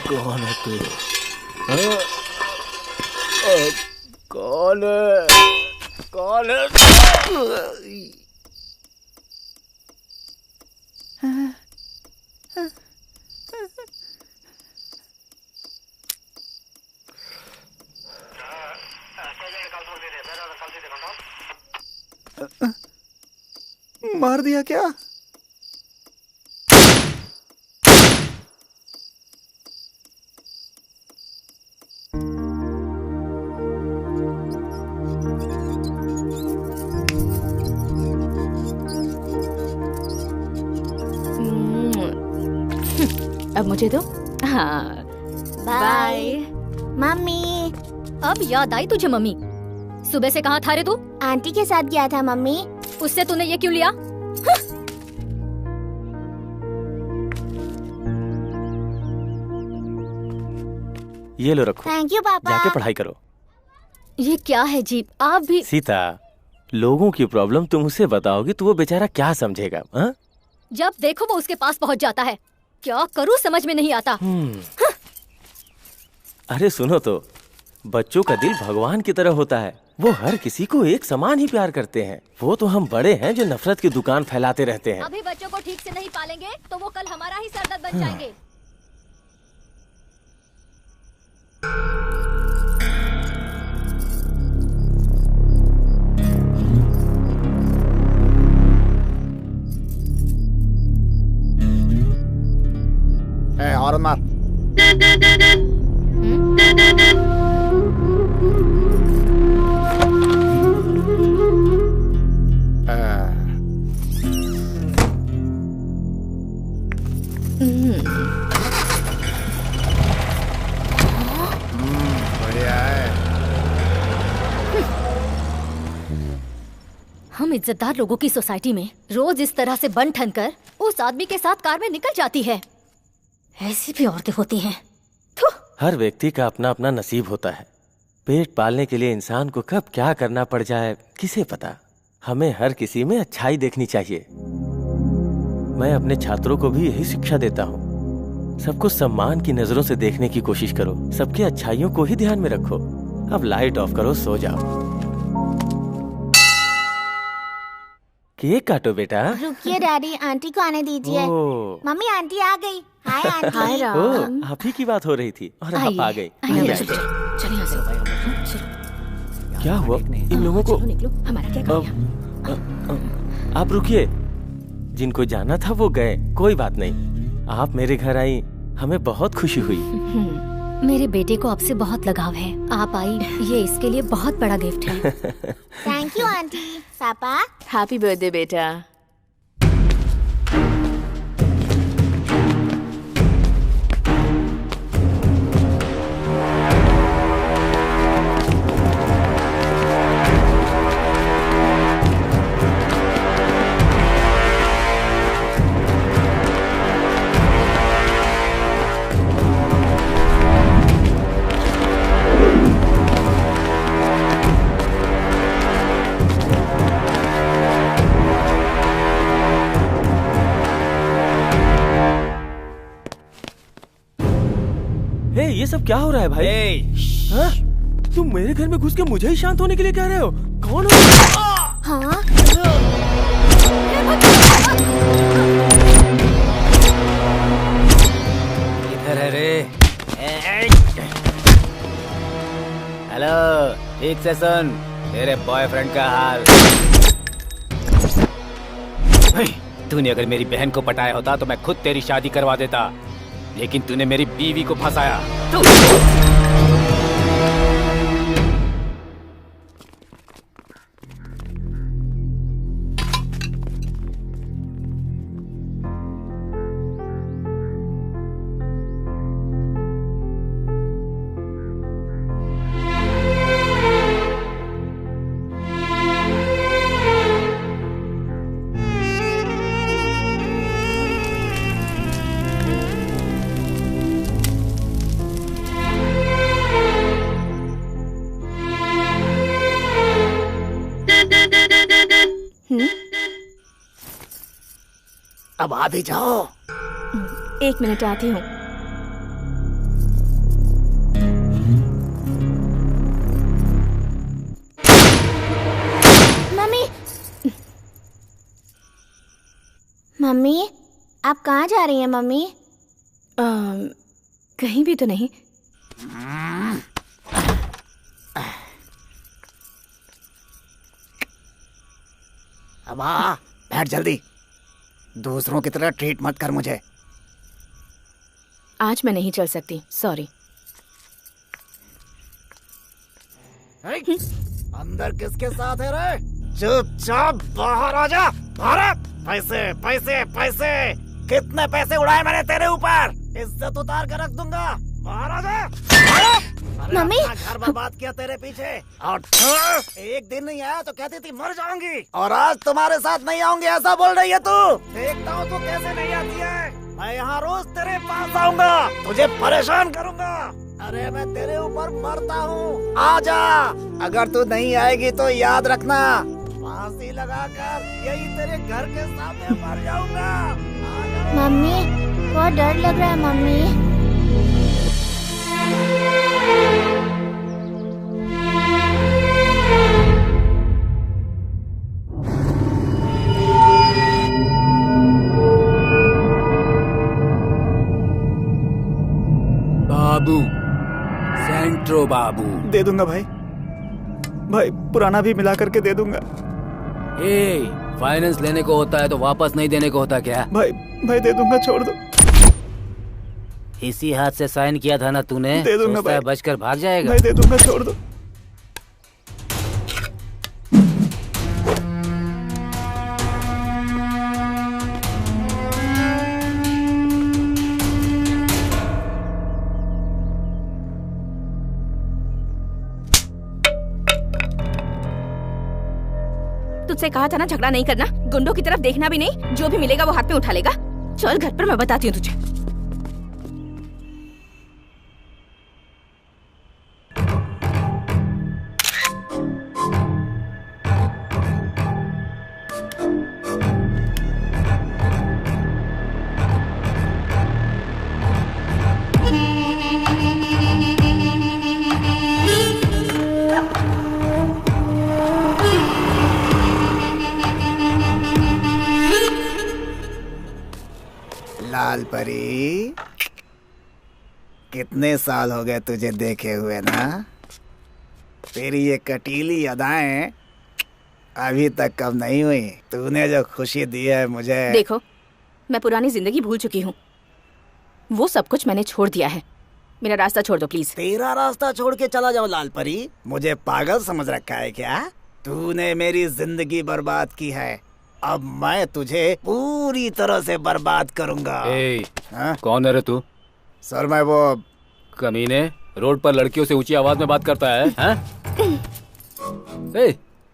[SPEAKER 1] कौन है तू? कौन है? कौन है?
[SPEAKER 3] मार दिया क्या?
[SPEAKER 9] अब मुझे दो। हाँ बाय
[SPEAKER 2] मम्मी। अब याद आई तुझे मम्मी? सुबह से कहाँ था रे तू?
[SPEAKER 9] आंटी के साथ गया था मम्मी।
[SPEAKER 2] उससे तूने ये क्यों लिया?
[SPEAKER 7] ये लो रखो।
[SPEAKER 9] थैंक यू पापा।
[SPEAKER 7] जाके पढ़ाई करो।
[SPEAKER 2] ये क्या है जी? आप भी
[SPEAKER 7] सीता, लोगों की प्रॉब्लम तुम उसे बताओगी तो वो बेचारा क्या समझेगा? हा?
[SPEAKER 2] जब देखो वो उसके पास पहुंच जाता है। क्या करूं समझ में नहीं आता।
[SPEAKER 7] अरे सुनो तो, बच्चों का दिल भगवान की तरह होता है। वो हर किसी को एक समान ही प्यार करते हैं। वो तो हम बड़े हैं जो नफरत की दुकान फैलाते रहते हैं।
[SPEAKER 2] अभी बच्चों को ठीक से नहीं पालेंगे तो वो कल हमारा ही सरदर्द बन जाएंगे।
[SPEAKER 3] और मार। बढ़िया है।
[SPEAKER 2] हम इज्जतदार लोगों की सोसाइटी में रोज इस तरह से बन ठन कर उस आदमी के साथ कार में निकल जाती है। ऐसी भी औरतें होती हैं।
[SPEAKER 7] हर व्यक्ति का अपना अपना नसीब होता है। पेट पालने के लिए इंसान को कब क्या करना पड़ जाए किसे पता। हमें हर किसी में अच्छाई देखनी चाहिए। मैं अपने छात्रों को भी यही शिक्षा देता हूँ। सबको सम्मान की नजरों से देखने की कोशिश करो। सबके अच्छाइयों को ही ध्यान में रखो। अब लाइट ऑफ करो, सो जाओ। केक काटो बेटा।
[SPEAKER 9] रुकिए डैडी, आंटी को आने दीजिए। मम्मी आंटी आ गई। Hi aunty.
[SPEAKER 2] हाय राम।
[SPEAKER 7] आप ही की बात हो रही थी और आप आ गई।
[SPEAKER 2] चलिए
[SPEAKER 7] क्या हुआ इन लोगों को?
[SPEAKER 2] हमारा क्या काम?
[SPEAKER 7] आप रुकिए। जिनको जाना था वो गए, कोई बात नहीं। आप मेरे घर आई, हमें बहुत खुशी हुई।
[SPEAKER 2] मेरे बेटे को आपसे बहुत लगाव है। आप आई, ये इसके लिए बहुत बड़ा गिफ्ट है।
[SPEAKER 9] Thank you aunty. पापा
[SPEAKER 13] हैप्पी बर्थडे बेटा।
[SPEAKER 7] ये सब क्या हो रहा है भाई? हाँ? तुम मेरे घर में घुस के मुझे ही शांत होने के लिए कह रहे हो? कौन हो?
[SPEAKER 9] हाँ?
[SPEAKER 4] इधर है रे।
[SPEAKER 1] हेलो, ठीक से सुन, तेरे बॉयफ्रेंड का हाल। तूने अगर मेरी बहन को पटाया होता तो मैं खुद तेरी शादी करवा देता, लेकिन तूने मेरी बीवी को फंसाया।
[SPEAKER 3] अब आ भी जाओ।
[SPEAKER 9] 1 मिनट आती हूँ।
[SPEAKER 2] मम्मी, मम्मी, आप कहाँ जा रही हैं मम्मी?
[SPEAKER 9] कहीं भी तो नहीं।
[SPEAKER 3] अब आ, बैठ जल्दी। दूसरों की तरह ट्रीट मत कर मुझे।
[SPEAKER 9] आज मैं नहीं चल सकती, सॉरी।
[SPEAKER 3] अंदर किसके साथ है रे? चुपचाप बाहर आ जा। पैसे पैसे पैसे, कितने पैसे उड़ाए मैंने तेरे ऊपर? इज्जत उतार कर रख दूंगा। बाहर आ जा।
[SPEAKER 2] मम्मी,
[SPEAKER 3] घर बर्बाद किया तेरे पीछे, और एक दिन नहीं आया तो कहती थी मर जाऊंगी, और आज तुम्हारे साथ नहीं आऊंगी ऐसा बोल रही है तू। देखता हूँ तू कैसे नहीं आती है। मैं यहाँ रोज तेरे पास आऊंगा, तुझे परेशान करूंगा। अरे मैं तेरे ऊपर मरता हूँ, आ अगर तू नहीं आएगी तो याद रखना, फांसी लगाकर यही तेरे घर के सामने मर जाऊंगा।
[SPEAKER 2] मम्मी, बहुत डर लग रहा है मम्मी।
[SPEAKER 1] बाबू, सेंट्रो बाबू।
[SPEAKER 3] दे दूंगा भाई, भाई पुराना भी मिला करके दे दूंगा।
[SPEAKER 1] फाइनेंस लेने को होता है तो वापस नहीं देने को होता क्या?
[SPEAKER 3] भाई दे दूंगा, छोड़ दो।
[SPEAKER 1] इसी हाथ से साइन किया था ना तूने?
[SPEAKER 3] दे दूंगा भाई।
[SPEAKER 1] बचकर भाग जाएगा।
[SPEAKER 3] भाई दे दूंगा, छोड़ दो।
[SPEAKER 9] तुझसे कहा था ना झगड़ा नहीं करना, गुंडों की तरफ देखना भी नहीं, जो भी मिलेगा वो हाथ में उठा लेगा। चल घर पर, मैं बताती हूँ तुझे।
[SPEAKER 3] लाल परी, कितने साल हो गए तुझे देखे हुए ना? तेरी ये कटीली अदाएं अभी तक कब नहीं हुई। तूने जो खुशी दी है मुझे।
[SPEAKER 9] देखो, मैं पुरानी जिंदगी भूल चुकी हूँ, वो सब कुछ मैंने छोड़ दिया है। मेरा रास्ता छोड़ दो प्लीज।
[SPEAKER 3] तेरा रास्ता छोड़ के चला जाओ लाल परी? मुझे पागल समझ रखा है क्या? तूने मेरी जिंदगी बर्बाद की है, अब मैं तुझे पूरी तरह से बर्बाद करूंगा।
[SPEAKER 1] कौन है रे तू?
[SPEAKER 3] सर मैं वो
[SPEAKER 1] कमीने, रोड पर लड़कियों से ऊंची आवाज में बात करता है, हैं?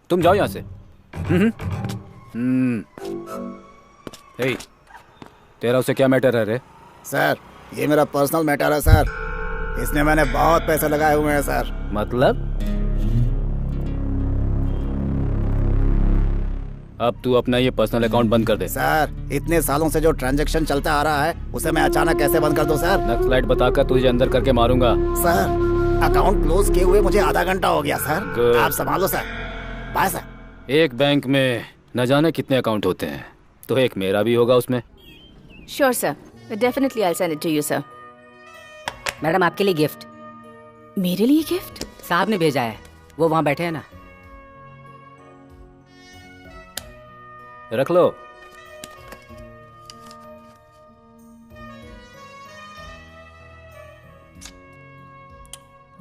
[SPEAKER 1] तुम जाओ यहाँ से। तेरा उसे क्या मैटर है रे?
[SPEAKER 3] सर ये मेरा पर्सनल मैटर है सर, इसमें मैंने बहुत पैसे लगाए हुए हैं सर।
[SPEAKER 1] मतलब? अब तू अपना ये पर्सनल अकाउंट बंद कर दे।
[SPEAKER 3] सर इतने सालों से जो ट्रांजैक्शन चलता आ रहा है उसे मैं अचानक कैसे बंद कर दूं सर?
[SPEAKER 1] नक्सलाइट बताकर तुझे अंदर करके मारूंगा।
[SPEAKER 3] सर अकाउंट क्लोज किए हुए मुझे आधा घंटा हो गया सर, आप संभालो सर। Bye sir.
[SPEAKER 1] एक बैंक में न जाने कितने अकाउंट होते हैं, तो एक मेरा भी होगा उसमें।
[SPEAKER 9] Sure sir, definitely I send it to you sir.
[SPEAKER 13] Madam आपके लिए गिफ्ट।
[SPEAKER 9] मेरे लिए गिफ्ट?
[SPEAKER 13] साहब ने भेजा है, वो वहाँ बैठे हैं ना।
[SPEAKER 1] रख लो।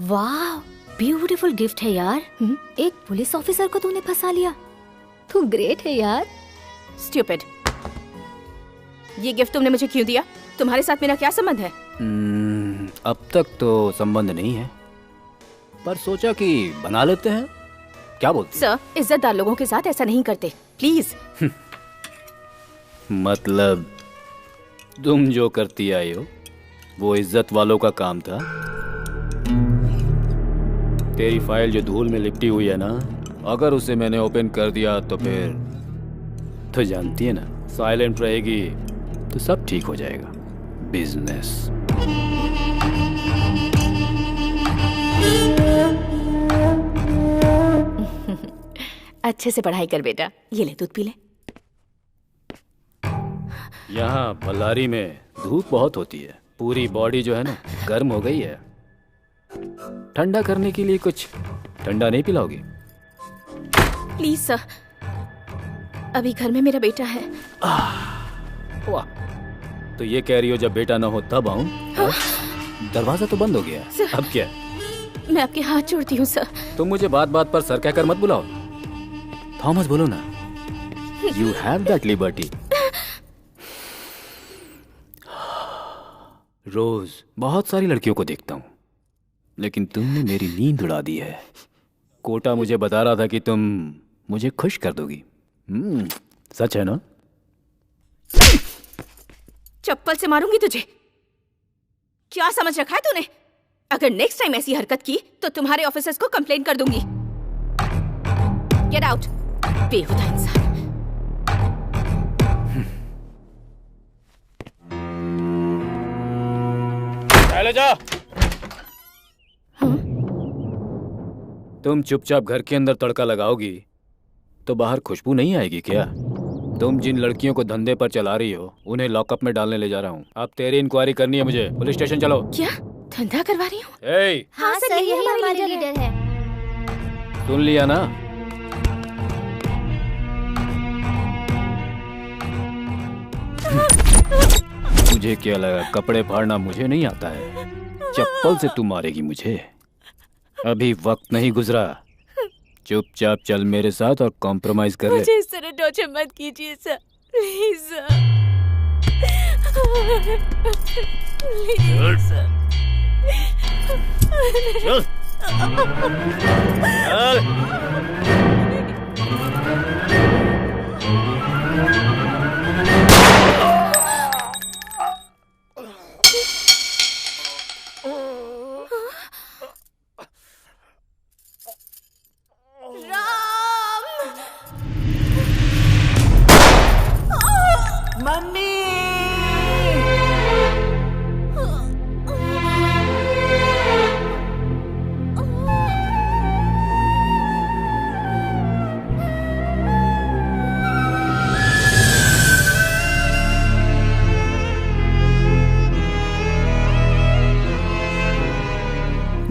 [SPEAKER 2] वाह, ब्यूटीफुल गिफ्ट है यार। एक पुलिस ऑफिसर को तूने फंसा लिया। तू ग्रेट है यार।
[SPEAKER 9] स्टूपिड। ये गिफ्ट तुमने मुझे क्यों दिया? तुम्हारे साथ मेरा क्या संबंध है?
[SPEAKER 1] अब तक तो संबंध नहीं है, पर सोचा कि बना लेते हैं। क्या बोलते?
[SPEAKER 9] सर, इज्जतदार लोगों के साथ ऐसा नहीं करते, प्लीज।
[SPEAKER 1] मतलब तुम जो करती आई हो वो इज्जत वालों का काम था। तेरी फाइल जो धूल में लिपटी हुई है ना, अगर उसे मैंने ओपन कर दिया तो फिर तो जानती है ना, साइलेंट रहेगी तो सब ठीक हो जाएगा। बिजनेस।
[SPEAKER 9] अच्छे से पढ़ाई कर बेटा। ये ले, दूध पी ले।
[SPEAKER 1] यहाँ बल्लारी में धूप बहुत होती है, पूरी बॉडी जो है ना गर्म हो गई है। ठंडा करने के लिए कुछ ठंडा नहीं पिलाओगी?
[SPEAKER 9] प्लीज सर, अभी घर में मेरा बेटा है।
[SPEAKER 1] वाह, तो ये कह रही हो जब बेटा ना हो तब आऊं? दरवाजा तो बंद हो गया, अब क्या?
[SPEAKER 9] मैं आपके हाथ जोड़ती हूँ सर।
[SPEAKER 1] तुम मुझे बात बात पर सर कहकर मत बुलाओ। थॉमस बोलो ना। You have that liberty. रोज बहुत सारी लड़कियों को देखता हूँ, लेकिन तुमने मेरी नींद उड़ा दी है। कोटा मुझे बता रहा था कि तुम मुझे खुश कर दोगी। सच है ना?
[SPEAKER 9] चप्पल से मारूंगी तुझे। क्या समझ रखा है तूने? अगर नेक्स्ट टाइम ऐसी हरकत की तो तुम्हारे ऑफिसर्स को कंप्लेंट कर दूंगी। गेट आउट, बेहुदा इंसान।
[SPEAKER 1] चले जा। तुम चुपचाप घर के अंदर तड़का लगाओगी तो बाहर खुशबू नहीं आएगी क्या? तुम जिन लड़कियों को धंधे पर चला रही हो उन्हें लॉकअप में डालने ले जा रहा हूँ। अब तेरी इंक्वायरी करनी है मुझे। पुलिस स्टेशन चलो।
[SPEAKER 9] क्या धंधा करवा रही हूँ?
[SPEAKER 2] हाँ सर, यही हमारे लीडर है।
[SPEAKER 1] सुन लिया ना? मुझे क्या लगा कपड़े फाड़ना मुझे नहीं आता है? चप्पल से तू मारेगी मुझे? अभी वक्त नहीं गुजरा। चुपचाप चल मेरे साथ और कॉम्प्रोमाइज कर ले।
[SPEAKER 9] मुझे इस तरह टॉर्चर मत कीजिए sir, please sir. Please sir.
[SPEAKER 7] चल।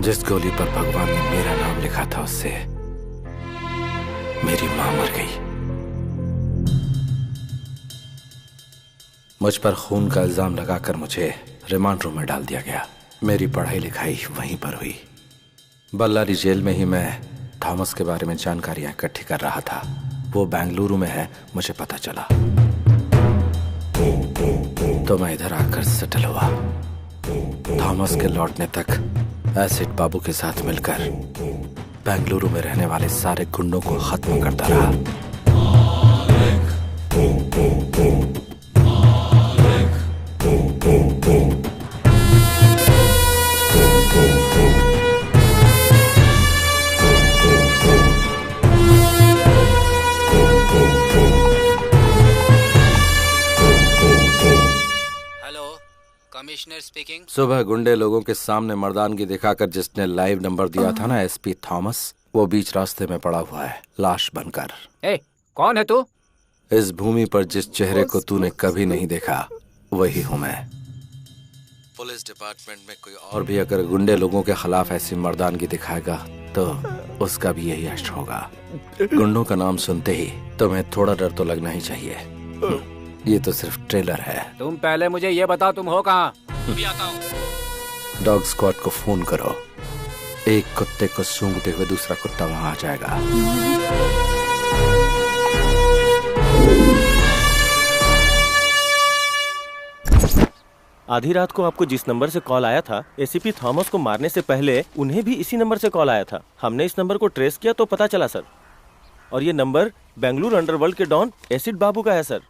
[SPEAKER 7] जिस गोली पर भगवान ने मेरा नाम लिखा था उससे मेरी मां मर गई। मुझ पर खून का इल्जाम लगाकर मुझे रिमांड रूम में डाल दिया गया। मेरी पढ़ाई लिखाई वहीं पर हुई। बल्लारी जेल में ही मैं थॉमस के बारे में जानकारियां इकट्ठी कर रहा था। वो बेंगलुरु में है, मुझे पता चला तो मैं इधर आकर सेटल हुआ। थॉमस के लौटने तक एसिड बाबू के साथ मिलकर बेंगलुरु में रहने वाले सारे गुंडों को खत्म करता रहा।
[SPEAKER 4] Commissioner speaking.
[SPEAKER 5] सुबह गुंडे लोगों के सामने मर्दानगी दिखाकर जिसने लाइव नंबर दिया था ना एसपी थॉमस, वो बीच रास्ते में पड़ा हुआ है लाश बनकर।
[SPEAKER 13] कौन है तू?
[SPEAKER 5] इस भूमि पर जिस चेहरे को तूने कभी नहीं देखा वही हूँ मैं। पुलिस डिपार्टमेंट में कोई और भी अगर गुंडे लोगों के खिलाफ ऐसी मर्दानगी दिखाएगा तो उसका भी यही अश्र होगा। गुंडों का नाम सुनते ही तुम्हें थोड़ा डर तो लगना ही चाहिए। ये तो सिर्फ ट्रेलर है।
[SPEAKER 13] तुम पहले मुझे ये बताओ तुम हो कहाँ? अभी आता हूँ।
[SPEAKER 5] डॉग स्क्वाड को फोन करो। एक कुत्ते को सूंघते हुए दूसरा कुत्ता वहां आ जाएगा।
[SPEAKER 7] आधी रात को आपको जिस नंबर से कॉल आया था, एसीपी थॉमस को मारने से पहले उन्हें भी इसी नंबर से कॉल आया था। हमने इस नंबर को ट्रेस किया तो पता चला सर, और ये नंबर बेंगलुरु अंडरवर्ल्ड के डॉन एसिड बाबू का है सर।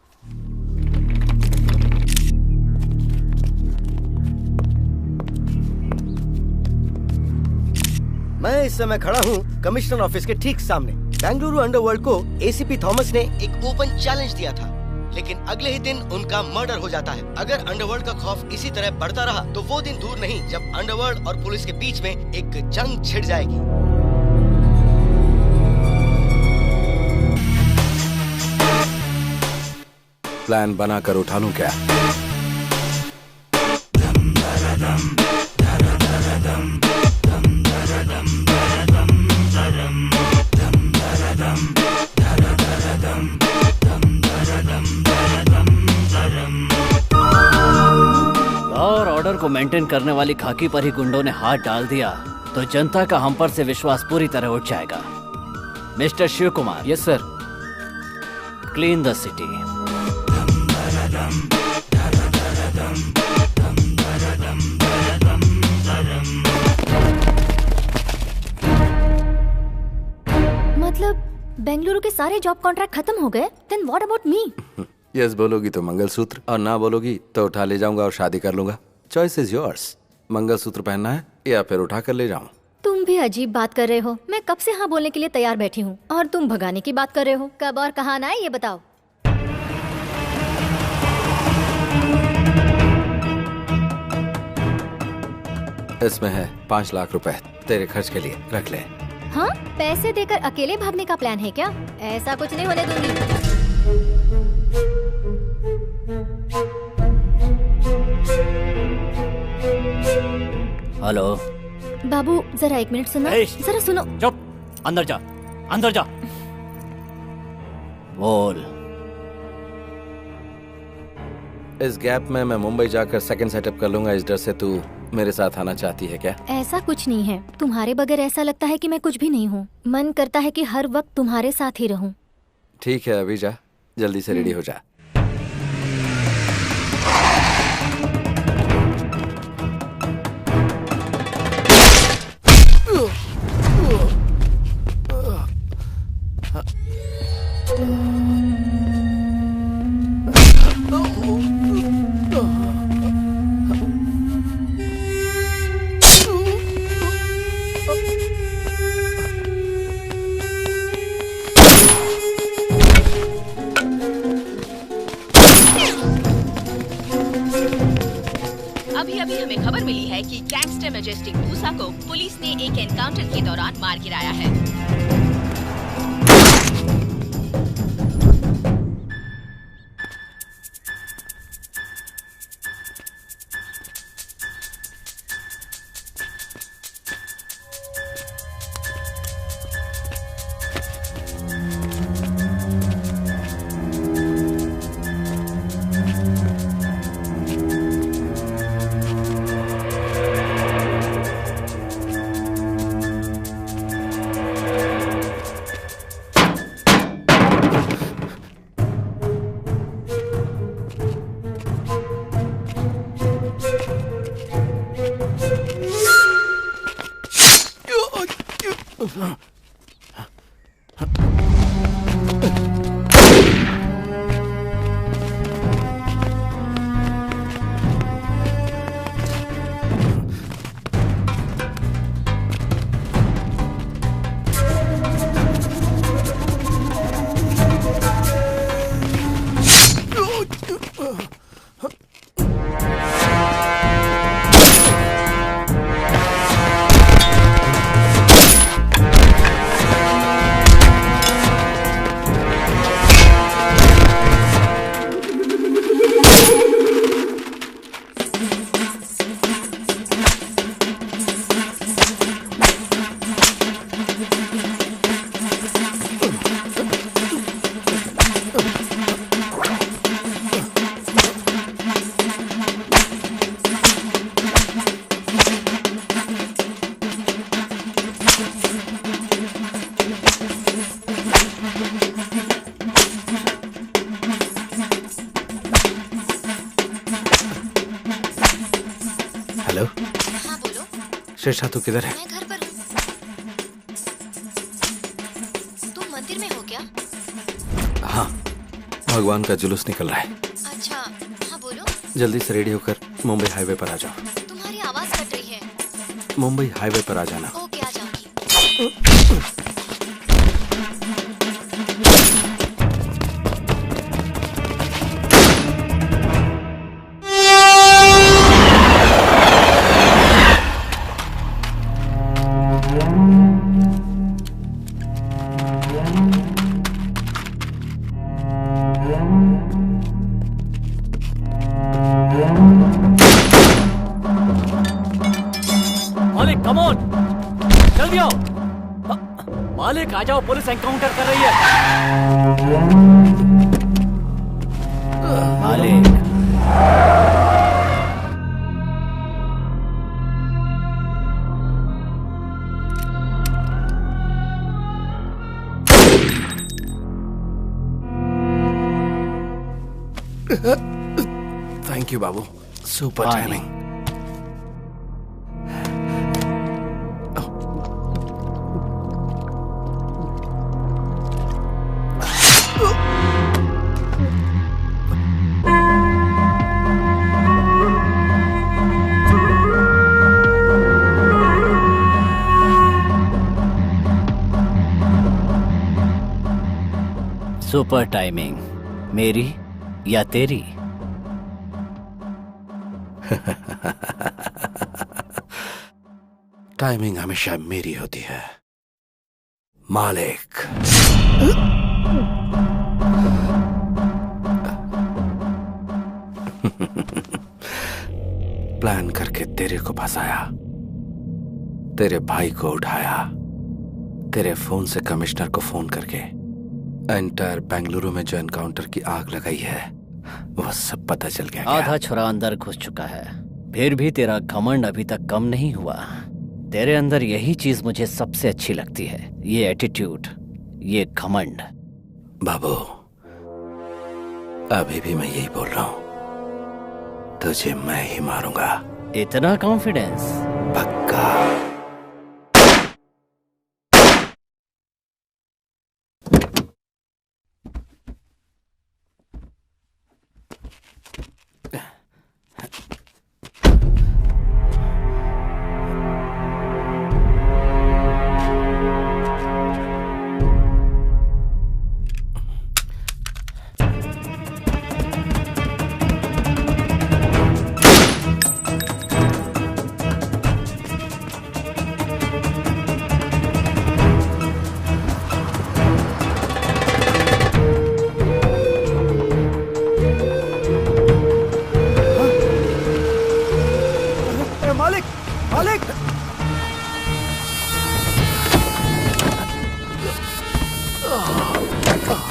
[SPEAKER 8] मैं इस समय खड़ा हूँ कमिश्नर ऑफिस के ठीक सामने। बेंगलुरु अंडरवर्ल्ड को एसीपी थॉमस ने एक ओपन चैलेंज दिया था, लेकिन अगले ही दिन उनका मर्डर हो जाता है। अगर अंडरवर्ल्ड का खौफ इसी तरह बढ़ता रहा तो वो दिन दूर नहीं जब अंडरवर्ल्ड और पुलिस के बीच में एक जंग छिड़ जाएगी।
[SPEAKER 5] प्लान बनाकर उठा लूं क्या?
[SPEAKER 4] और ऑर्डर को मेंटेन करने वाली खाकी पर ही गुंडों ने हाथ डाल दिया तो जनता का हम पर से विश्वास पूरी तरह उठ जाएगा। Mister Shiv Kumar.
[SPEAKER 13] Yes sir.
[SPEAKER 4] Clean the city.
[SPEAKER 2] मतलब बेंगलुरु के सारे जॉब कॉन्ट्रैक्ट खत्म हो गए? Then what about me?
[SPEAKER 5] Yes बोलोगी तो मंगलसूत्र, और ना बोलोगी तो उठा ले जाऊंगा और शादी कर लूंगा। Choice is yours. मंगलसूत्र पहनना है या फिर उठा कर ले जाऊं?
[SPEAKER 2] तुम भी अजीब बात कर रहे हो। मैं कब से हाँ बोलने के लिए तैयार बैठी हूँ और तुम भगाने की बात कर रहे हो। कब और कहाँ आना है ये बताओ।
[SPEAKER 5] इसमें है 5 लाख रुपए तेरे खर्च के लिए, रख ले।
[SPEAKER 2] हाँ, पैसे देकर अकेले भागने का प्लान है क्या? ऐसा कुछ नहीं होने दूंगी।
[SPEAKER 4] हेलो
[SPEAKER 2] बाबू, जरा 1 मिनट सुनो। जरा सुनो।
[SPEAKER 4] चुप, अंदर जा, अंदर जा। बोल।
[SPEAKER 5] इस गैप में मैं मुंबई जाकर सेकंड सेटअप कर लूंगा। इस डर से तू मेरे साथ आना चाहती है क्या?
[SPEAKER 2] ऐसा कुछ नहीं है। तुम्हारे बगैर ऐसा लगता है कि मैं कुछ भी नहीं हूँ। मन करता है कि हर वक्त तुम्हारे साथ ही रहूं।
[SPEAKER 5] ठीक है, अभी जा, जल्दी से रेडी हो जा।
[SPEAKER 10] अभी हमें खबर मिली है कि गैंगस्टर मैजेस्टिक मूसा को पुलिस ने एक एनकाउंटर के दौरान मार गिराया है।
[SPEAKER 5] शेषा तू किधर है?
[SPEAKER 2] मैं घर पर हूँ। तुम मंदिर में हो क्या?
[SPEAKER 5] हाँ, भगवान का जुलूस निकल रहा है।
[SPEAKER 2] अच्छा, हाँ बोलो।
[SPEAKER 5] जल्दी से रेडी होकर मुंबई हाईवे पर आ जाओ।
[SPEAKER 2] तुम्हारी आवाज कट रही है।
[SPEAKER 5] मुंबई हाईवे पर आ जाना।
[SPEAKER 2] ओके, आ जाऊंगी।
[SPEAKER 4] मालिक कम ऑन, जल्दी आओ। मालिक आ जाओ, पुलिस एनकाउंटर कर रही है। मालिक
[SPEAKER 5] thank you Babu, super timing.
[SPEAKER 4] Super timing, मेरी या तेरी?
[SPEAKER 5] टाइमिंग हमेशा मेरी होती है मालिक। प्लान करके तेरे को फंसाया, तेरे भाई को उठाया, तेरे फोन से कमिश्नर को फोन करके एंटायर बेंगलुरु में जो एनकाउंटर की आग लगाई है वो सब पता चल गया।
[SPEAKER 4] आधा छुरा अंदर घुस चुका है, फिर भी तेरा घमंड अभी तक कम नहीं हुआ। तेरे अंदर यही चीज मुझे सबसे अच्छी लगती है, ये एटीट्यूड, ये घमंड।
[SPEAKER 5] बाबू, अभी भी मैं यही बोल रहा हूं, तुझे मैं ही मारूंगा।
[SPEAKER 4] इतना कॉन्फिडेंस?
[SPEAKER 5] पक्का।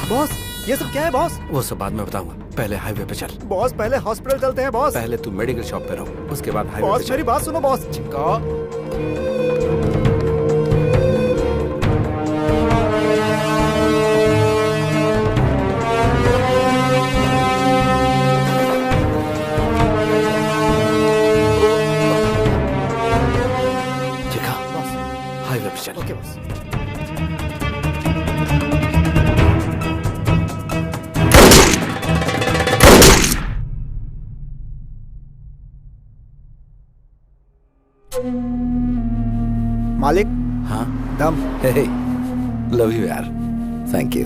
[SPEAKER 3] बॉस, ये सब क्या है बॉस?
[SPEAKER 5] वो सब बाद में बताऊंगा, पहले हाईवे पे चल।
[SPEAKER 3] बॉस पहले हॉस्पिटल चलते हैं बॉस।
[SPEAKER 5] पहले तू मेडिकल शॉप पे रहो, उसके बाद हाईवे पे
[SPEAKER 3] बॉस
[SPEAKER 5] चल।
[SPEAKER 3] मेरी बात सुनो बॉस।
[SPEAKER 5] चिका, हाईवे पे चल।
[SPEAKER 3] Okay boss. मालिक।
[SPEAKER 5] हाँ
[SPEAKER 3] दम।
[SPEAKER 5] हे, लव यू यार, थैंक यू।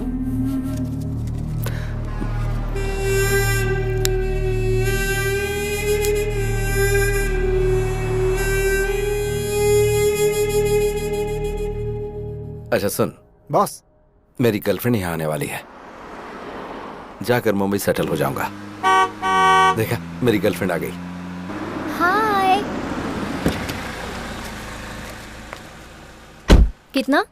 [SPEAKER 5] अच्छा सुन
[SPEAKER 3] बॉस,
[SPEAKER 5] मेरी गर्लफ्रेंड यहाँ आने वाली है, जाकर मुंबई सेटल हो जाऊंगा। देखा, मेरी गर्लफ्रेंड आ गई।
[SPEAKER 2] हाय। कितना?